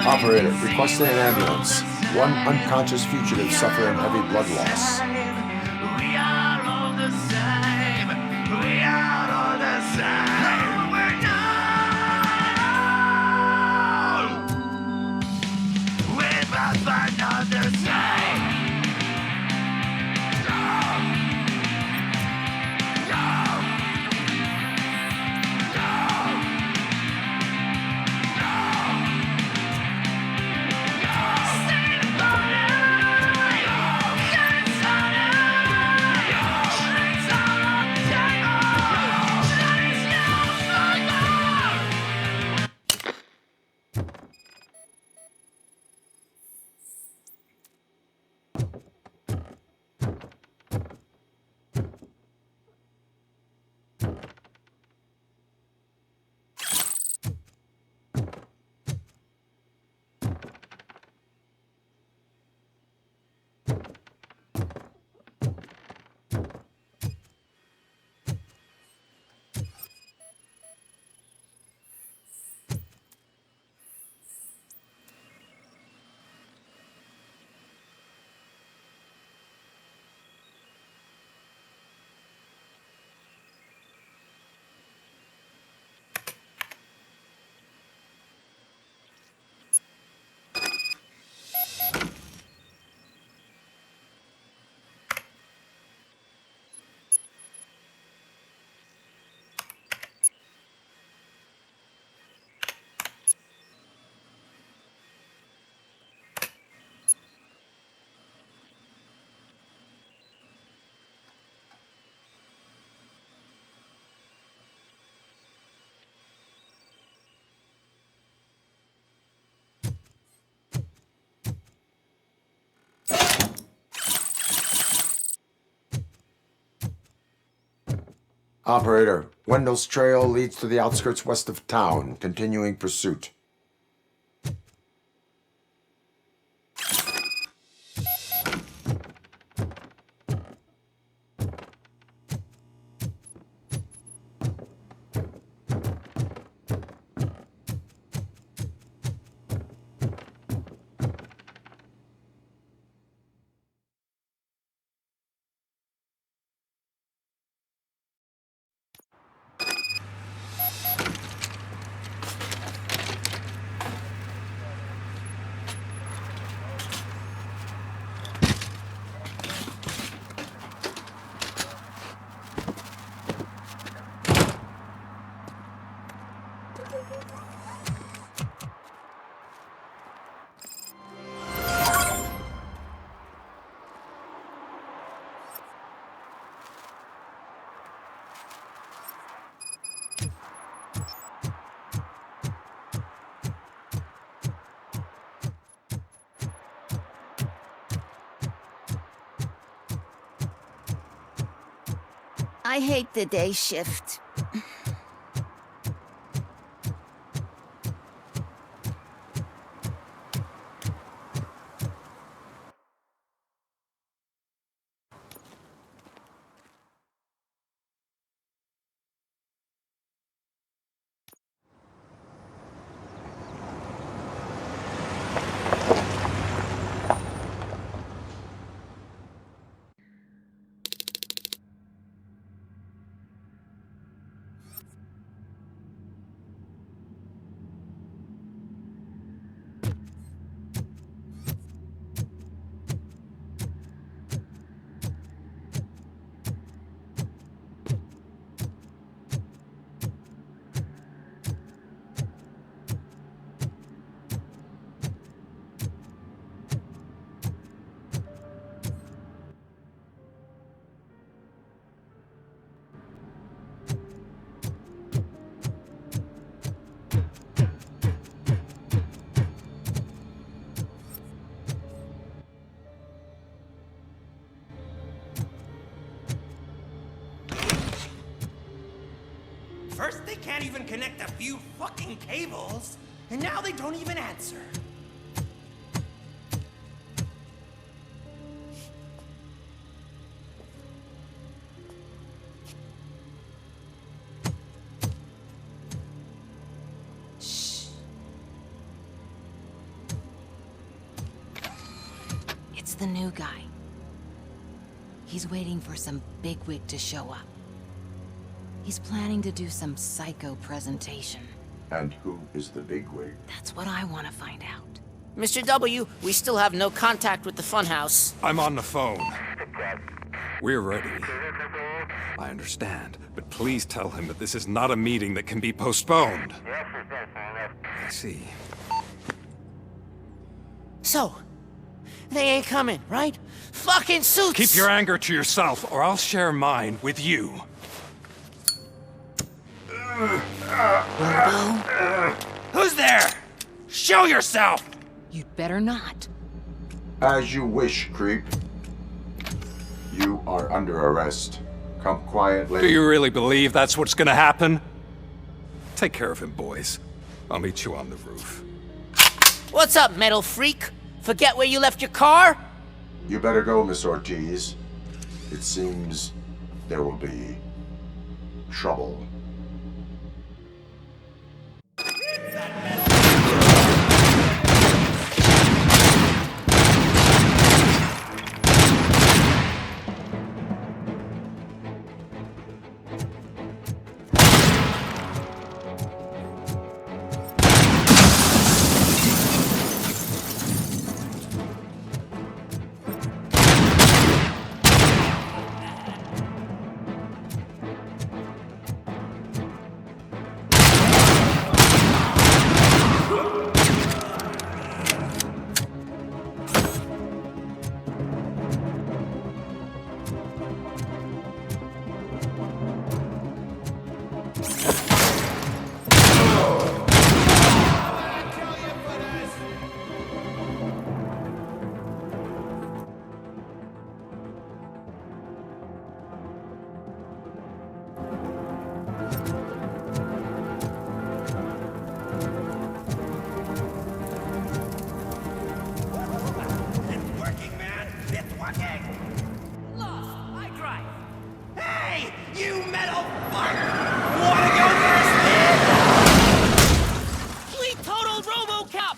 Operator, requesting an ambulance. One unconscious fugitive suffering heavy blood loss. We are all the same. We are all the same. We're not. We must find another side. Operator, Wendell's trail leads to the outskirts west of town, continuing pursuit. I hate the day shift. First, they can't even connect a few fucking cables, and now they don't even answer. Shh. It's the new guy. He's waiting for some bigwig to show up. He's planning to do some psycho presentation. And who is the bigwig? That's what I want to find out. Mr. W, we still have no contact with the funhouse. I'm on the phone. We're ready. I understand, but please tell him that this is not a meeting that can be postponed. I see. So, they ain't coming, right? Fucking suits! Keep your anger to yourself, or I'll share mine with you. Robo? Who's there? Show yourself! You'd better not. As you wish, creep. You are under arrest. Come quietly. Do you really believe that's what's gonna happen? Take care of him, boys. I'll meet you on the roof. What's up, metal freak? Forget where you left your car? You better go, Miss Ortiz. It seems there will be trouble. Hey, you metal fuck! Wanna go first, We total RoboCop!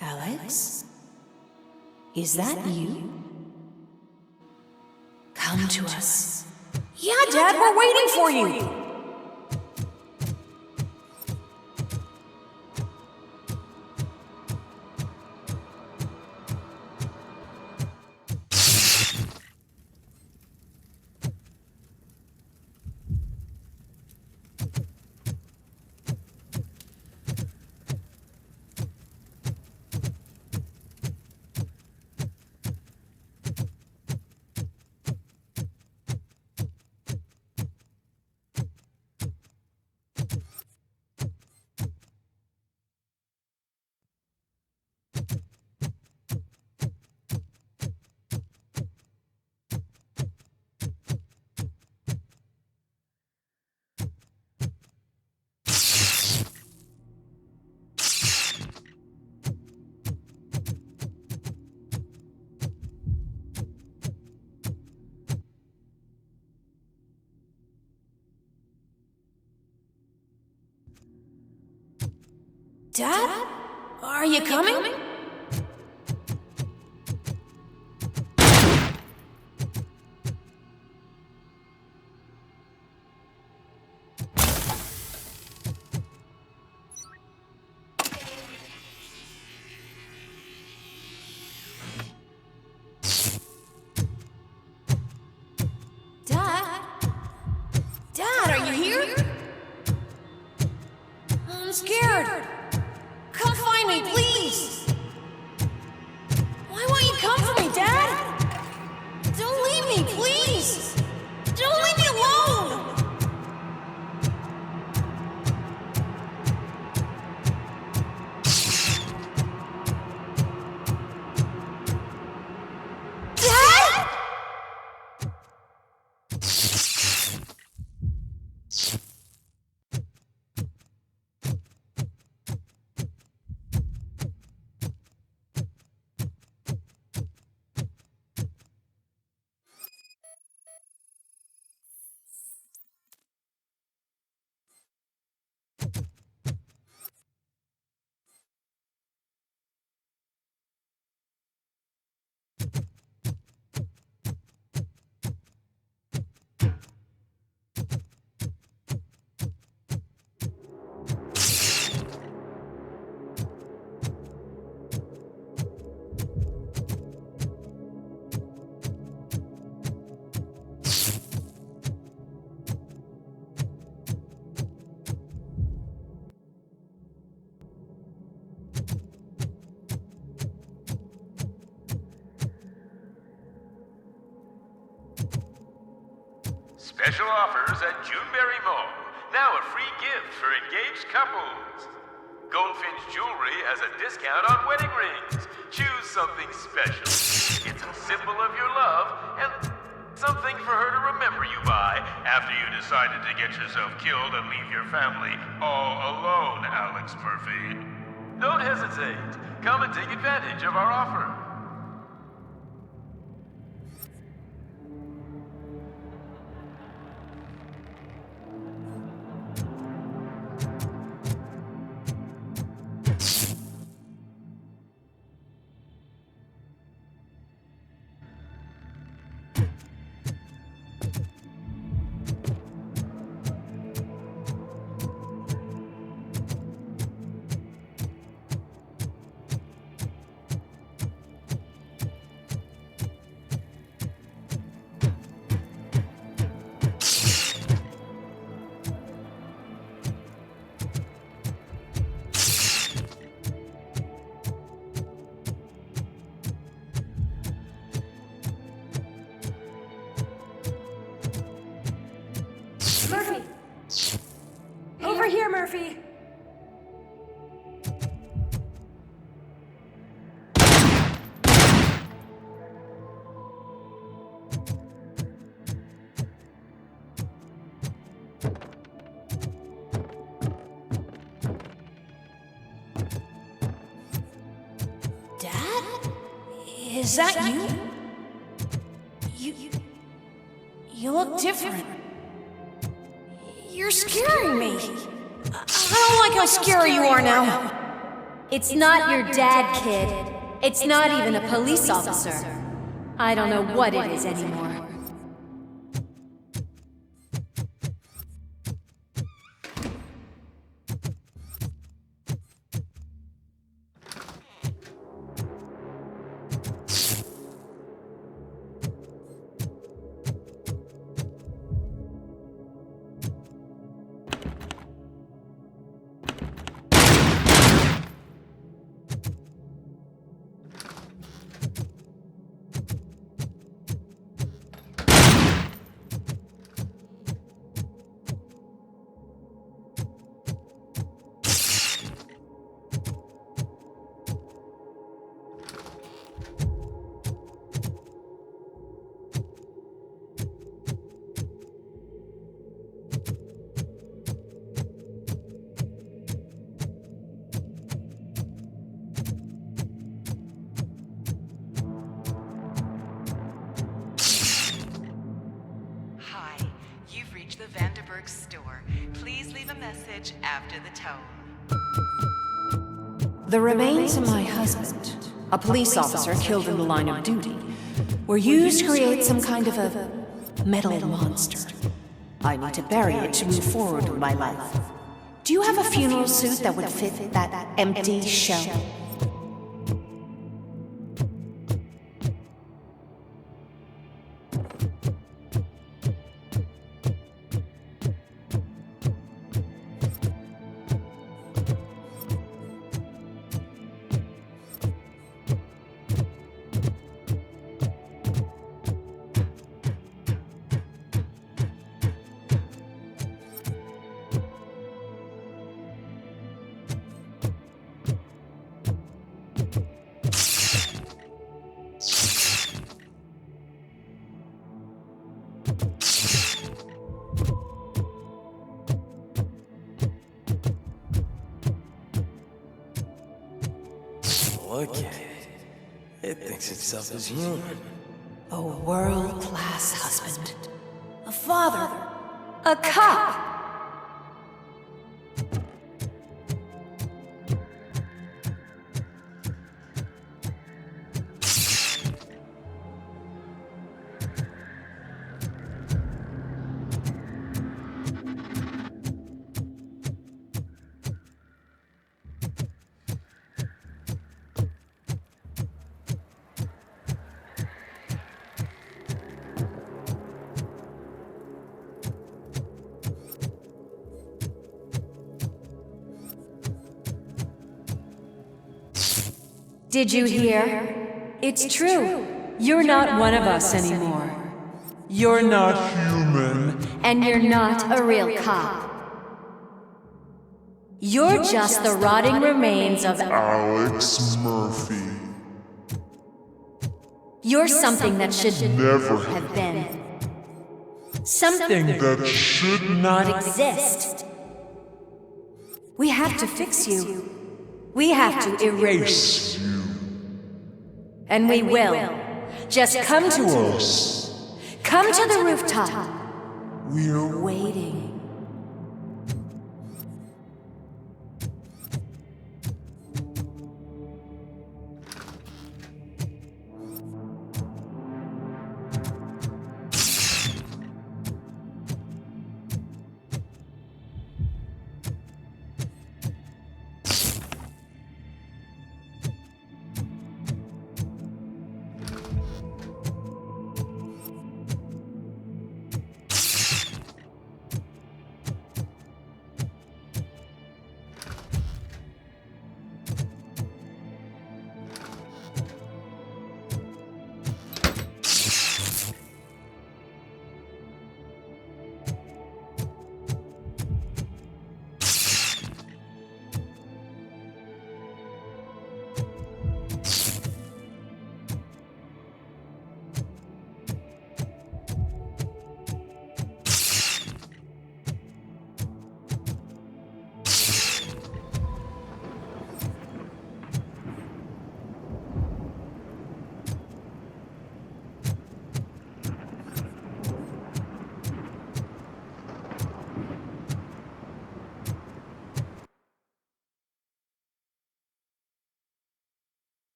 Alex? Is that you? come to us. Yeah, Dad, we're waiting for you. Dad? Are you coming? Dad? Dad, are you here? I'm scared. Come find me, please! Why won't you come for me, Dad? Don't leave me, please! Don't leave me alone! Dad? Special offers at Juneberry Mall. Now a free gift for engaged couples. Goldfinch Jewelry has a discount on wedding rings. Choose something special. It's a symbol of your love and something for her to remember you by after you decided to get yourself killed and leave your family all alone, Alex Murphy. Don't hesitate. Come and take advantage of our offer. Murphy! Over here, Murphy! Dad? Is that you? You look different. You're scaring me. I don't like how scary you are now. It's not your dad, kid. It's not even a police officer. I don't know what it is anymore. York's store. Please leave a message after the tone. The remains of my husband, a police officer killed in the line of duty, were used to create some kind of a metal monster. I need to bury it to move forward with my life. Do you have a funeral suit that would fit that empty shell? Look at it. It thinks itself as human. A world-class husband. A father. A cop. Did you hear? It's true. You're not one of us anymore. You're not human. And you're not a real cop. You're just the rotting remains of Alex Murphy. You're something that should Never have been. Something that should not exist. We have to fix you. We have to erase you. And we will. Just come to us. Come to the rooftop. We're waiting.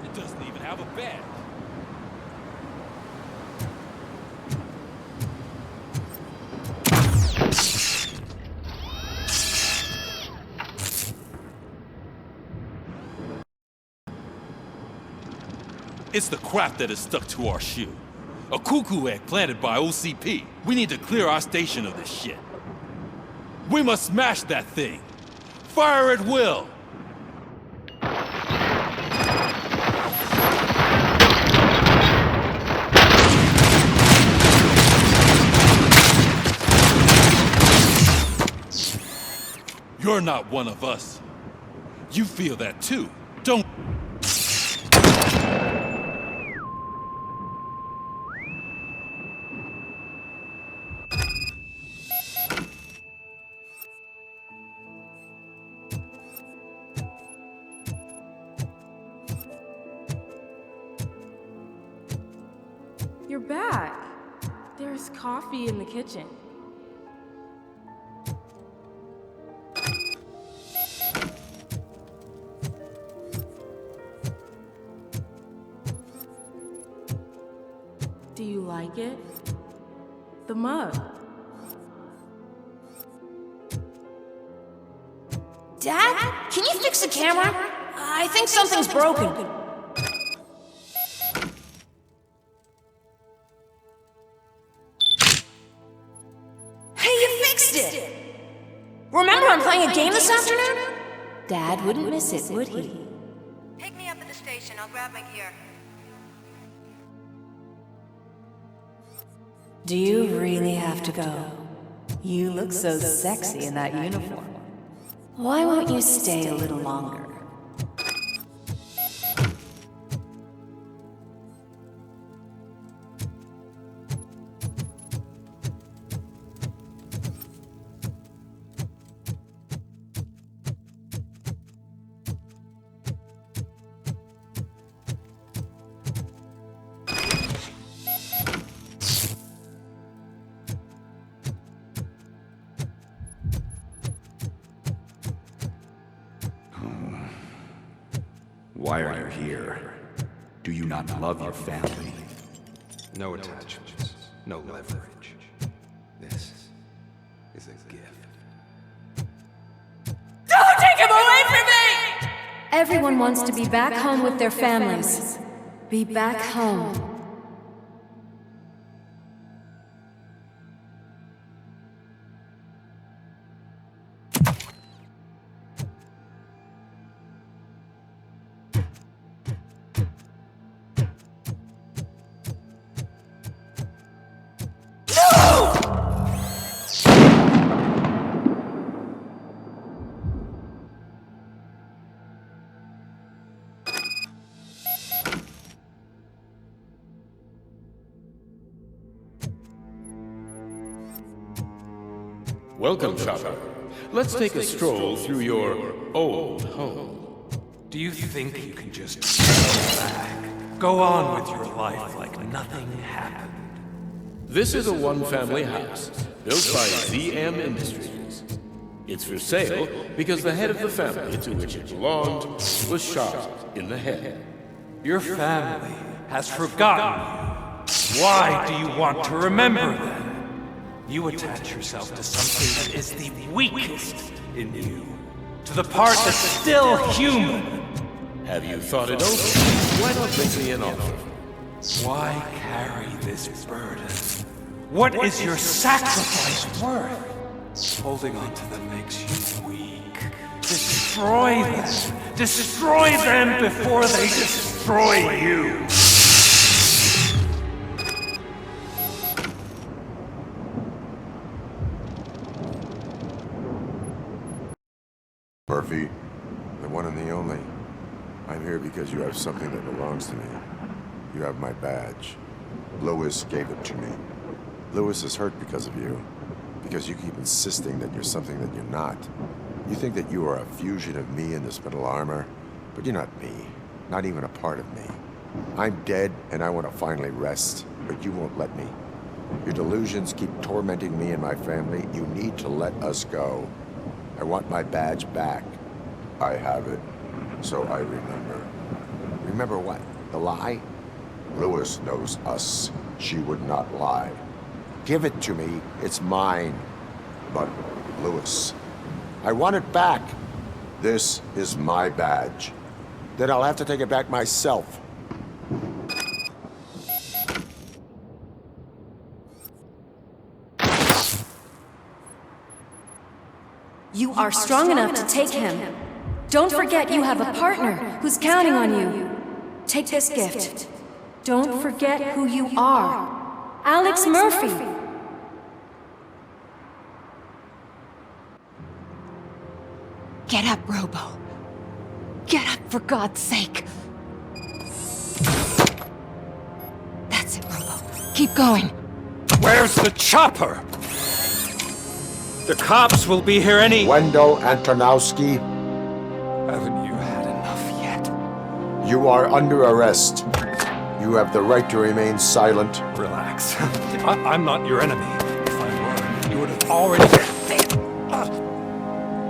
It doesn't even have a badge. It's the crap that is stuck to our shoe. A cuckoo egg planted by OCP. We need to clear our station of this shit. We must smash that thing. Fire at will. You're not one of us. You feel that too, don't? You're back. There's coffee in the kitchen. Do you like it? The mug. Dad, can you fix the camera? I think something's broken. Hey, you fixed it! Remember I'm playing a game this afternoon? Dad wouldn't miss it, would he? Pick me up at the station. I'll grab my gear. Do you really have to go? You look so sexy in that uniform. Why won't you stay a little longer? Why are you here? Do you not love your family? No attachments, no leverage. This is a gift. Don't take him away from me! Everyone wants to be back home with their families. Be back home. Welcome, shopper. Let's take a stroll through your old home. Do you think you can just go back? Go on with your life like nothing happened? This is a one-family house, built by ZM Industries. It's for sale because the head of the family to which it belonged was shot in the head. Your family has forgotten you. Why do you want to remember them? You attach yourself to something that is the weakest in you. To the part that's still human. Have you thought it over? Why not make me an offer? Why carry this burden? What is your sacrifice worth? Holding on to them makes you weak. Destroy them! Destroy them before they destroy you! Murphy, the one and the only. I'm here because you have something that belongs to me. You have my badge. Lewis gave it to me. Lewis is hurt because of you. Because you keep insisting that you're something that you're not. You think that you are a fusion of me in this metal armor, but you're not me. Not even a part of me. I'm dead and I want to finally rest, but you won't let me. Your delusions keep tormenting me and my family. You need to let us go. I want my badge back. I have it, so I remember. Remember what? The lie? Lewis knows us. She would not lie. Give it to me. It's mine. But, Lewis, I want it back. This is my badge. Then I'll have to take it back myself. You are strong enough to take him. Don't forget you have a partner who's counting on you. Take this gift. Don't forget who you are. Alex Murphy. Get up, Robo. Get up, for God's sake. That's it, Robo. Keep going. Where's the chopper? The cops will be here any... Wendell Antonowski, Haven't you had enough yet? you are under arrest. You have the right to remain silent. Relax. I'm not your enemy. If I were, you would have already...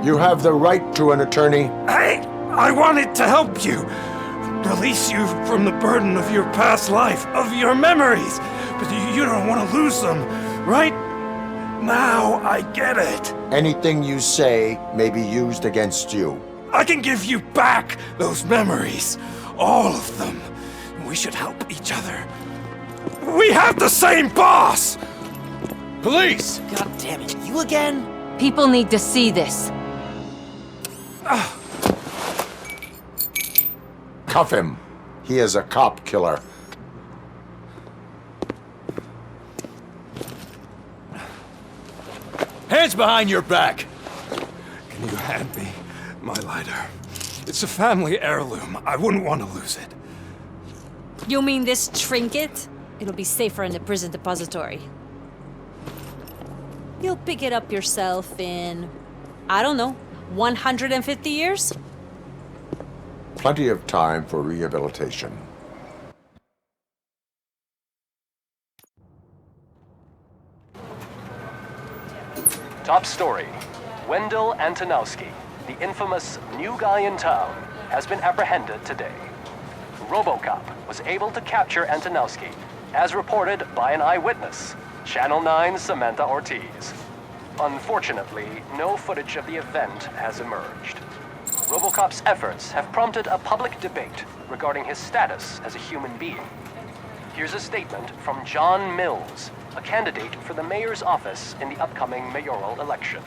You have the right to an attorney. I wanted to help you. Release you from the burden of your past life, of your memories. But you don't want to lose them, right? Now I get it. Anything you say may be used against you. I can give you back those memories. All of them. We should help each other. We have the same boss! Police! God damn it, you again? People need to see this. Cuff him. He is a cop killer. Hands behind your back! Can you hand me my lighter? It's a family heirloom. I wouldn't want to lose it. You mean this trinket? It'll be safer in the prison depository. You'll pick it up yourself in, I don't know, 150 years? Plenty of time for rehabilitation. Top story. Wendell Antonowski, the infamous new guy in town, has been apprehended today. RoboCop was able to capture Antonowski, as reported by an eyewitness, Channel 9's Samantha Ortiz. Unfortunately, no footage of the event has emerged. RoboCop's efforts have prompted a public debate regarding his status as a human being. Here's a statement from John Mills, a candidate for the mayor's office in the upcoming mayoral election.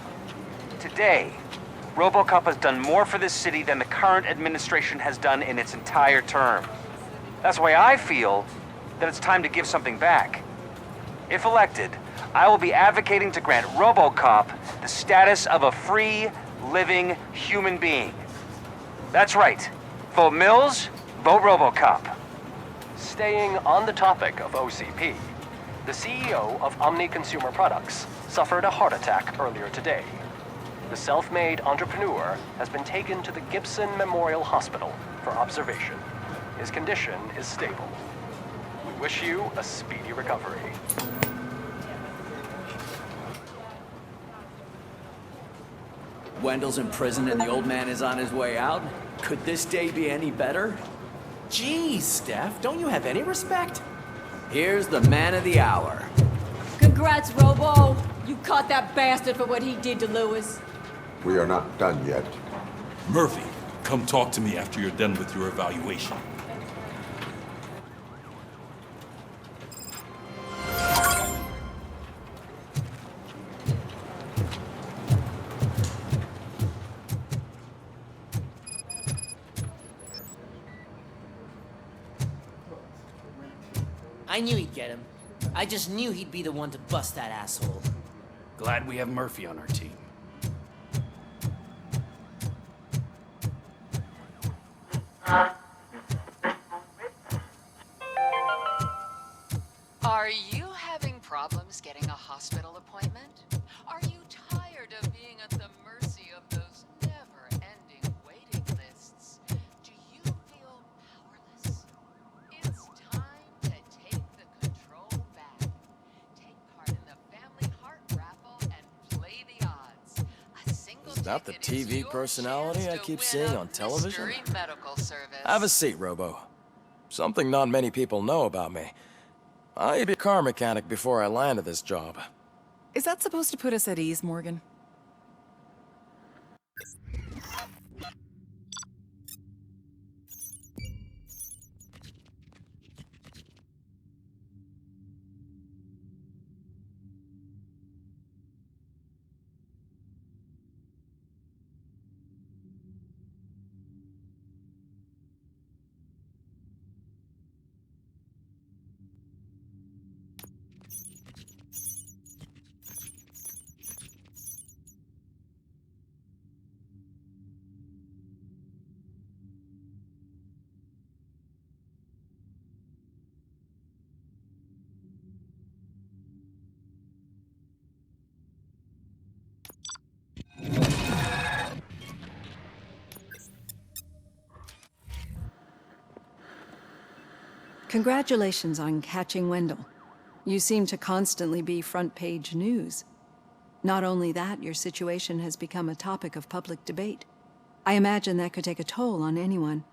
Today, RoboCop has done more for this city than the current administration has done in its entire term. That's why I feel that it's time to give something back. If elected, I will be advocating to grant RoboCop the status of a free, living human being. That's right. Vote Mills, vote RoboCop. Staying on the topic of OCP, the CEO of Omni Consumer Products suffered a heart attack earlier today. The self-made entrepreneur has been taken to the Gibson Memorial Hospital for observation. His condition is stable. We wish you a speedy recovery. Wendell's in prison and the old man is on his way out? Could this day be any better? Jeez, Steph, don't you have any respect? Here's the man of the hour. Congrats, Robo. You caught that bastard for what he did to Lewis. We are not done yet. Murphy, come talk to me after you're done with your evaluation. I knew he'd get him. I just knew he'd be the one to bust that asshole. Glad we have Murphy on our team. Are you having problems getting a hospital appointment? Are you tired of being at the mercy of those never-ending waiting lists? Do you feel powerless? It's time to take the control back. Take part in the family heart raffle and play the odds. A single Is that the TV personality I keep seeing on television? mystery medical service. Have a seat, Robo. Something not many people know about me. I used to be a car mechanic before I landed this job. Is that supposed to put us at ease, Morgan? Congratulations on catching Wendell. You seem to constantly be front-page news. Not only that, your situation has become a topic of public debate. I imagine that could take a toll on anyone.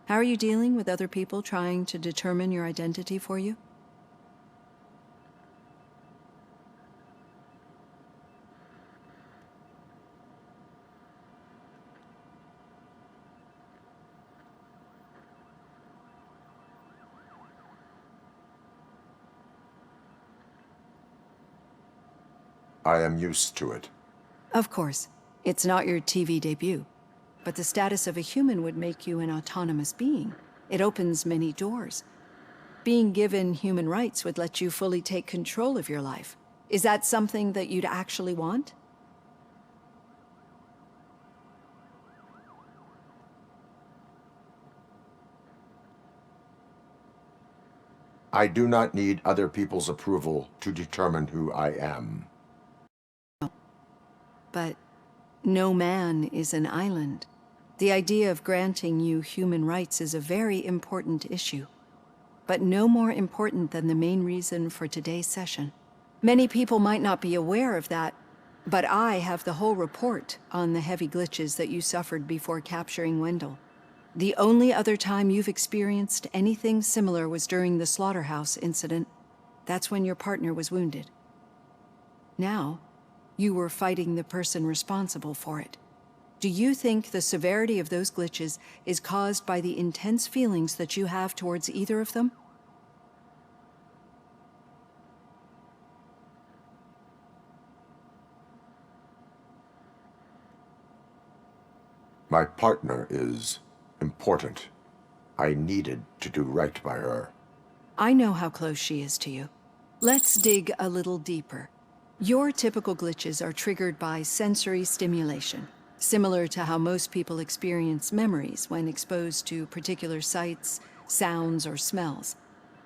How are you dealing with other people trying to determine your identity for you? I am used to it. Of course. It's not your TV debut. But the status of a human would make you an autonomous being. It opens many doors. Being given human rights would let you fully take control of your life. Is that something that you'd actually want? I do not need other people's approval to determine who I am. But no man is an island. The idea of granting you human rights is a very important issue, but no more important than the main reason for today's session. Many people might not be aware of that, but I have the whole report on the heavy glitches that you suffered before capturing Wendell. The only other time you've experienced anything similar was during the slaughterhouse incident. That's when your partner was wounded. Now, you were fighting the person responsible for it. Do you think the severity of those glitches is caused by the intense feelings that you have towards either of them? My partner is important. I needed to do right by her. I know how close she is to you. Let's dig a little deeper. Your typical glitches are triggered by sensory stimulation, similar to how most people experience memories when exposed to particular sights, sounds, or smells.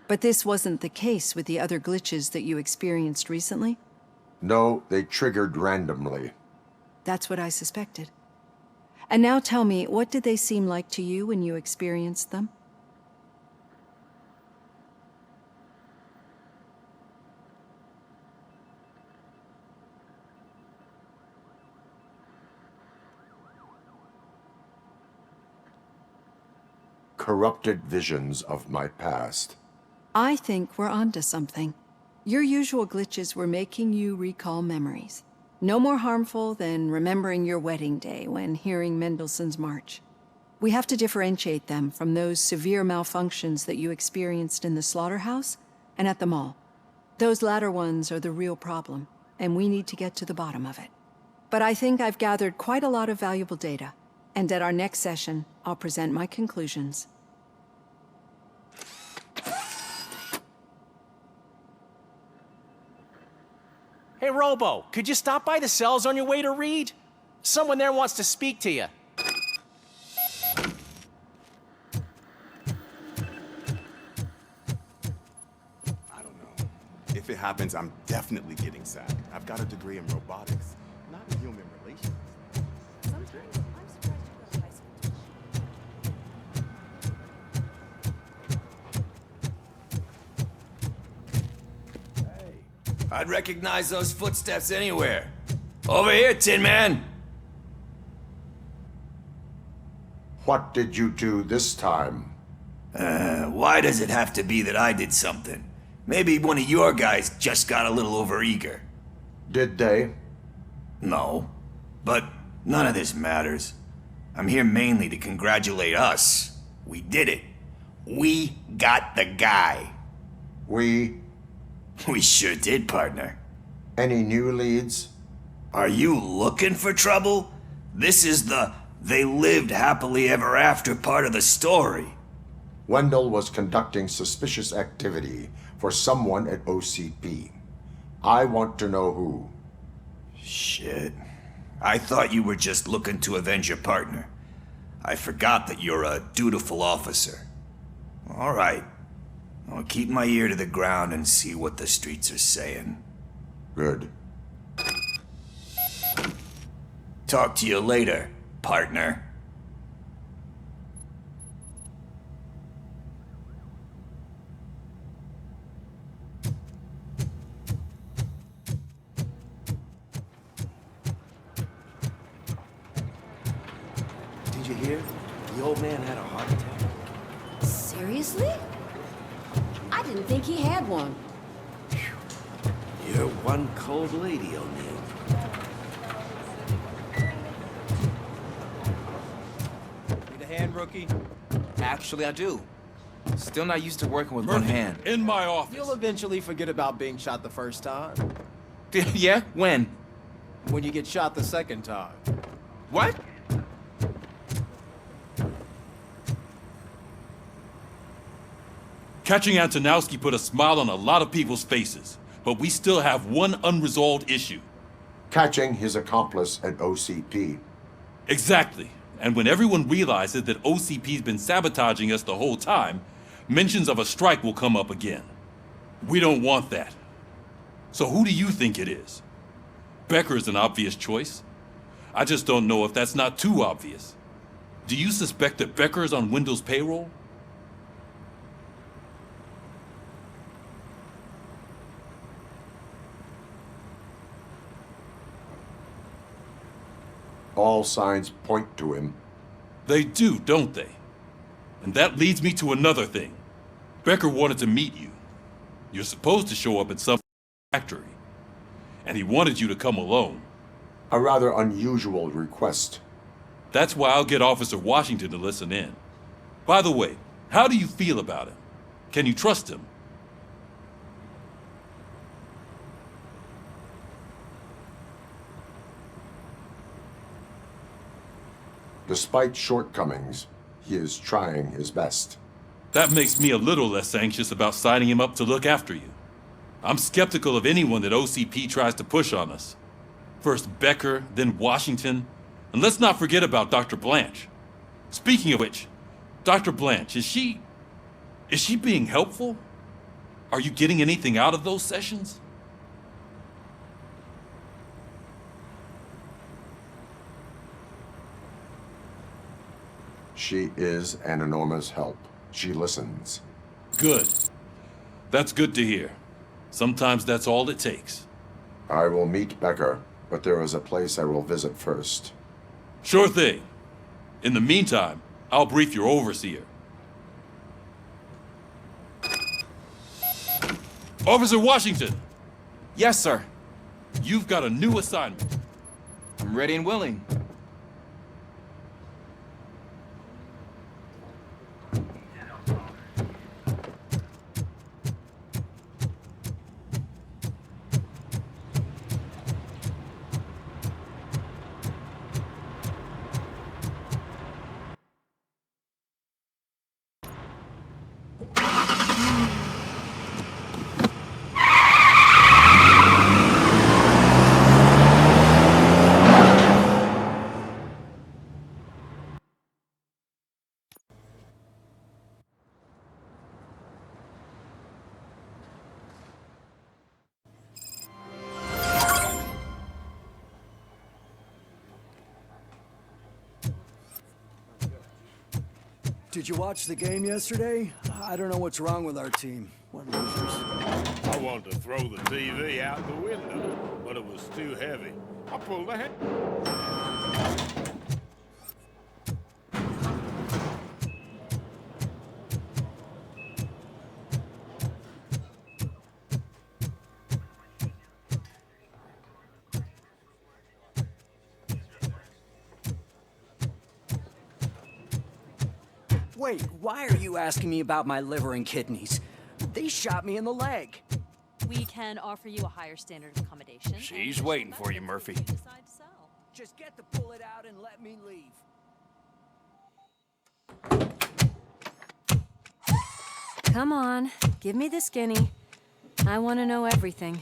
But this wasn't the case with the other glitches that you experienced recently? No, they triggered randomly. That's what I suspected. And now tell me, what did they seem like to you when you experienced them? Corrupted visions of my past. I think we're onto something. Your usual glitches were making you recall memories. No more harmful than remembering your wedding day when hearing Mendelssohn's March. We have to differentiate them from those severe malfunctions that you experienced in the slaughterhouse and at the mall. Those latter ones are the real problem, and we need to get to the bottom of it. But I think I've gathered quite a lot of valuable data, and at our next session, I'll present my conclusions. Hey, Robo, could you stop by the cells on your way to read? Someone there wants to speak to you. I don't know. If it happens, I'm definitely getting sacked. I've got a degree in robotics, not in human relations. Sometimes I'm surprised you go to high school. I'd recognize those footsteps anywhere. Over here, Tin Man! What did you do this time? Why does it have to be that I did something? Maybe one of your guys just got a little overeager. Did they? No. But none of this matters. I'm here mainly to congratulate us. We did it. We got the guy. We sure did, partner. Any new leads? Are you looking for trouble? This is the "they lived happily ever after" part of the story. Wendell was conducting suspicious activity for someone at OCP. I want to know who. Shit. I thought you were just looking to avenge your partner. I forgot that you're a dutiful officer. All right. I'll keep my ear to the ground and see what the streets are saying. Good. Talk to you later, partner. Did you hear? The old man had a heart attack. Seriously? I didn't think he had one. You're one cold lady, O'Neill. Need a hand, rookie? Actually, I do. Still not used to working with one hand. In my office. You'll eventually forget about being shot the first time. Yeah? When? When you get shot the second time. What? Catching Antonowski put a smile on a lot of people's faces, but we still have one unresolved issue. Catching his accomplice at OCP. Exactly. And when everyone realizes that OCP's been sabotaging us the whole time, mentions of a strike will come up again. We don't want that. So who do you think it is? Becker is an obvious choice. I just don't know if that's not too obvious. Do you suspect that Becker is on Wendell's payroll? All signs point to him. They do, don't they? And that leads me to another thing. Becker wanted to meet you. You're supposed to show up at some factory. And he wanted you to come alone. A rather unusual request. That's why I'll get Officer Washington to listen in. By the way, how do you feel about him? Can you trust him? Despite shortcomings, he is trying his best. That makes me a little less anxious about signing him up to look after you. I'm skeptical of anyone that OCP tries to push on us. First Becker, then Washington, and let's not forget about Dr. Blanche. Speaking of which, Dr. Blanche, is she being helpful? Are you getting anything out of those sessions? She is an enormous help. She listens. Good. That's good to hear. Sometimes that's all it takes. I will meet Becker, but there is a place I will visit first. Sure thing. In the meantime, I'll brief your overseer. Officer Washington! Yes, sir. You've got a new assignment. I'm ready and willing. Did you watch the game yesterday? I don't know what's wrong with our team. What losers. I wanted to throw the TV out the window, but it was too heavy. I pulled the Wait, why are you asking me about my liver and kidneys? They shot me in the leg. We can offer you a higher standard of accommodation. She's waiting for you, Murphy. Just get the bullet out and let me leave. Come on, give me the skinny. I want to know everything.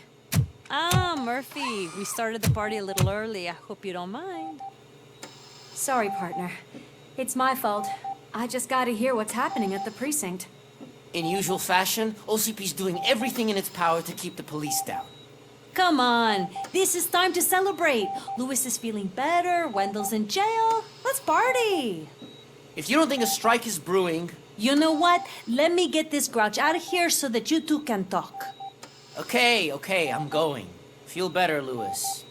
Ah, Murphy, we started the party a little early. I hope you don't mind. Sorry, partner. It's my fault. I just gotta hear what's happening at the precinct. In usual fashion, OCP's doing everything in its power to keep the police down. Come on, this is time to celebrate. Louis is feeling better, Wendell's in jail. Let's party. If you don't think a strike is brewing... You know what? Let me get this grouch out of here so that you two can talk. Okay, I'm going. Feel better, Louis.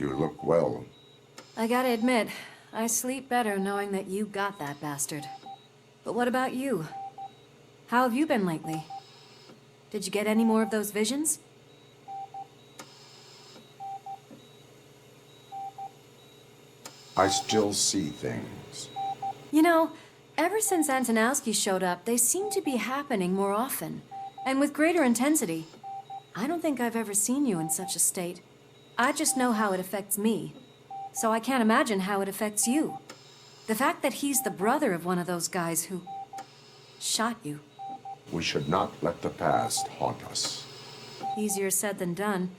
You look well. I gotta admit, I sleep better knowing that you got that bastard. But what about you? How have you been lately? Did you get any more of those visions? I still see things. You know, ever since Antonowski showed up, they seem to be happening more often, and with greater intensity. I don't think I've ever seen you in such a state. I just know how it affects me, so I can't imagine how it affects you. The fact that he's the brother of one of those guys who shot you. We should not let the past haunt us. Easier said than done.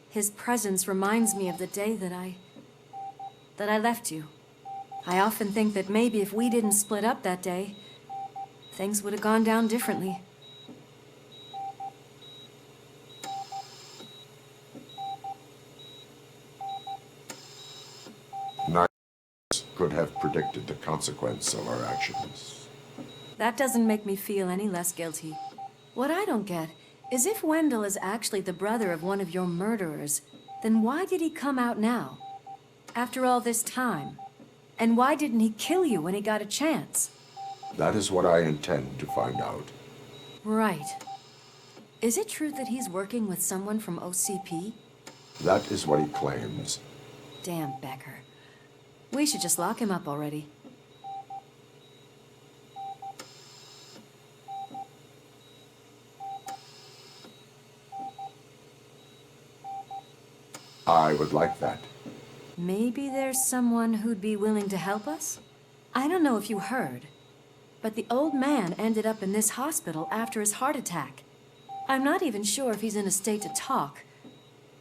His presence reminds me of the day that I left you. I often think that maybe if we didn't split up that day, things would have gone down differently. Neither of us could have predicted the consequence of our actions. That doesn't make me feel any less guilty. What I don't get is if Wendell is actually the brother of one of your murderers, then why did he come out now? After all this time? And why didn't he kill you when he got a chance? That is what I intend to find out. Right. Is it true that he's working with someone from OCP? That is what he claims. Damn Becker. We should just lock him up already. I would like that. Maybe there's someone who'd be willing to help us? I don't know if you heard, but the old man ended up in this hospital after his heart attack. I'm not even sure if he's in a state to talk,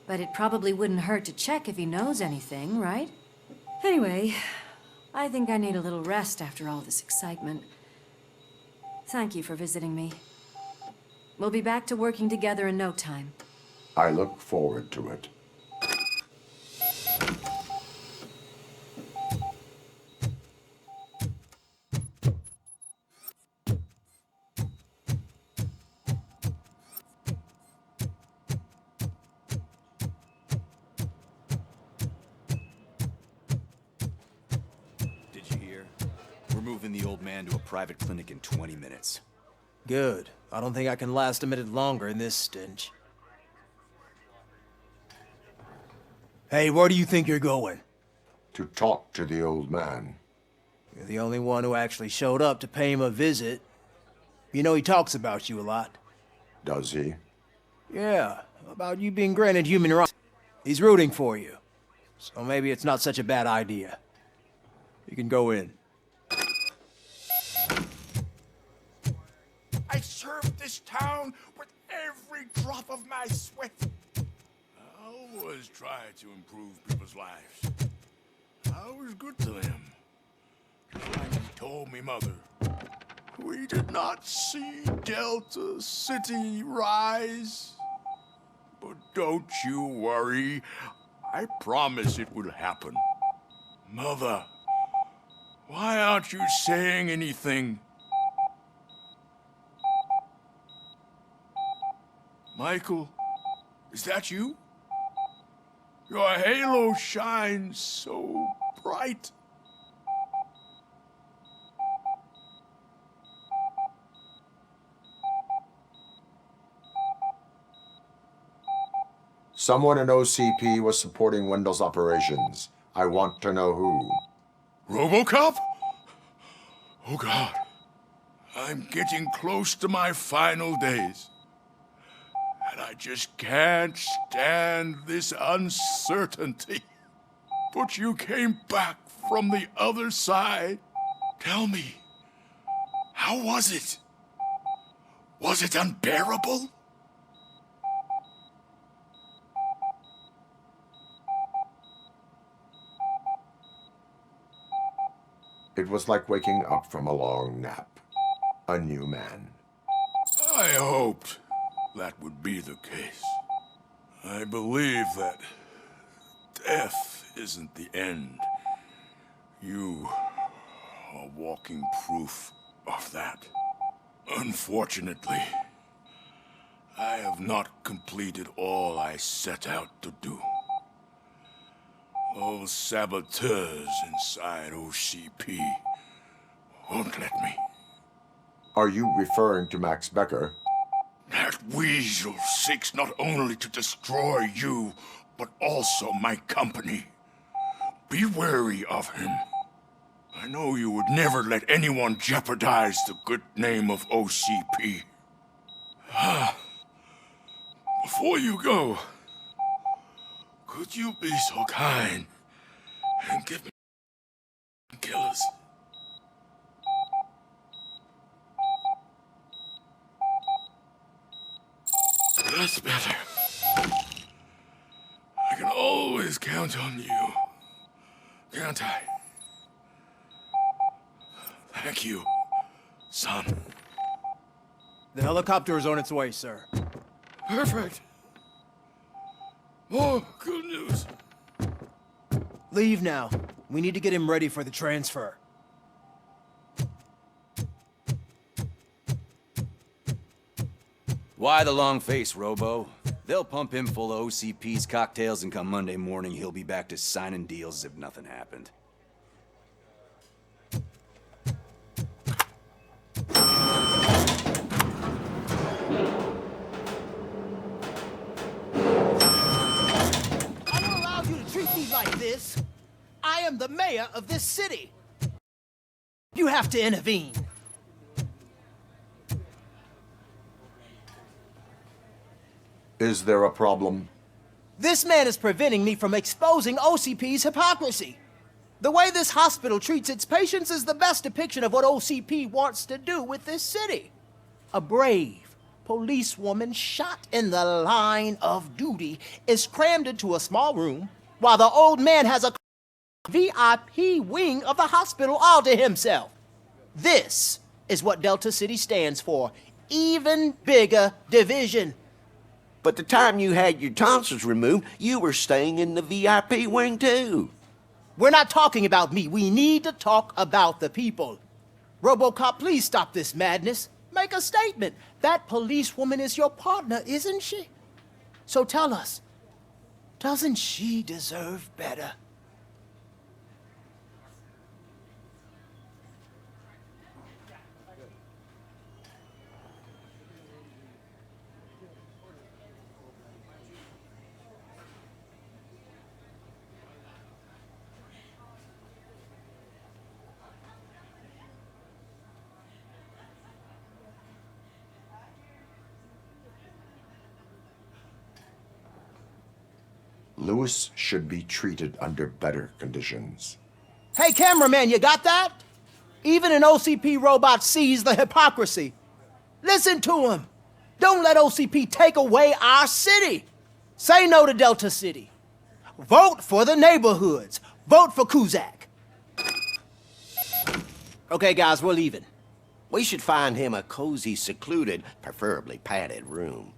but it probably wouldn't hurt to check if he knows anything, right? Anyway, I think I need a little rest after all this excitement. Thank you for visiting me. We'll be back to working together in no time. I look forward to it. Did you hear? We're moving the old man to a private clinic in 20 minutes. Good. I don't think I can last a minute longer in this stench. Hey, where do you think you're going? To talk to the old man. You're the only one who actually showed up to pay him a visit. You know he talks about you a lot. Does he? Yeah, about you being granted human rights. He's rooting for you. So maybe it's not such a bad idea. You can go in. I served this town with every drop of my sweat. I always tried to improve people's lives. I was good to them. Like he told me, Mother, we did not see Delta City rise. But don't you worry. I promise it will happen. Mother, why aren't you saying anything? Michael, is that you? Your halo shines so bright. Someone in OCP was supporting Wendell's operations. I want to know who. RoboCop? Oh God, I'm getting close to my final days. And I just can't stand this uncertainty. But you came back from the other side. Tell me, how was it? Was it unbearable? It was like waking up from a long nap. A new man. I hoped that would be the case. I believe that death isn't the end. You are walking proof of that. Unfortunately, I have not completed all I set out to do. Those saboteurs inside OCP won't let me. Are you referring to Max Becker? That weasel seeks not only to destroy you, but also my company. Be wary of him. I know you would never let anyone jeopardize the good name of OCP. Before you go, could you be so kind and give me killers? That's better. I can always count on you, can't I? Thank you, son. The helicopter is on its way, sir. Perfect. More good news. Leave now. We need to get him ready for the transfer. Why the long face, Robo? They'll pump him full of OCP's cocktails, and come Monday morning, he'll be back to signing deals as if nothing happened. I don't allow you to treat me like this. I am the mayor of this city. You have to intervene. Is there a problem? This man is preventing me from exposing OCP's hypocrisy. The way this hospital treats its patients is the best depiction of what OCP wants to do with this city. A brave policewoman shot in the line of duty is crammed into a small room, while the old man has a VIP wing of the hospital all to himself. This is what Delta City stands for. Even bigger division. But the time you had your tonsils removed, you were staying in the VIP wing too. We're not talking about me. We need to talk about the people. RoboCop, please stop this madness. Make a statement. That policewoman is your partner, isn't she? So tell us, doesn't she deserve better? Lewis should be treated under better conditions. Hey, cameraman, you got that? Even an OCP robot sees the hypocrisy. Listen to him. Don't let OCP take away our city. Say no to Delta City. Vote for the neighborhoods. Vote for Kuzak. Okay, guys, we're leaving. We should find him a cozy, secluded, preferably padded room.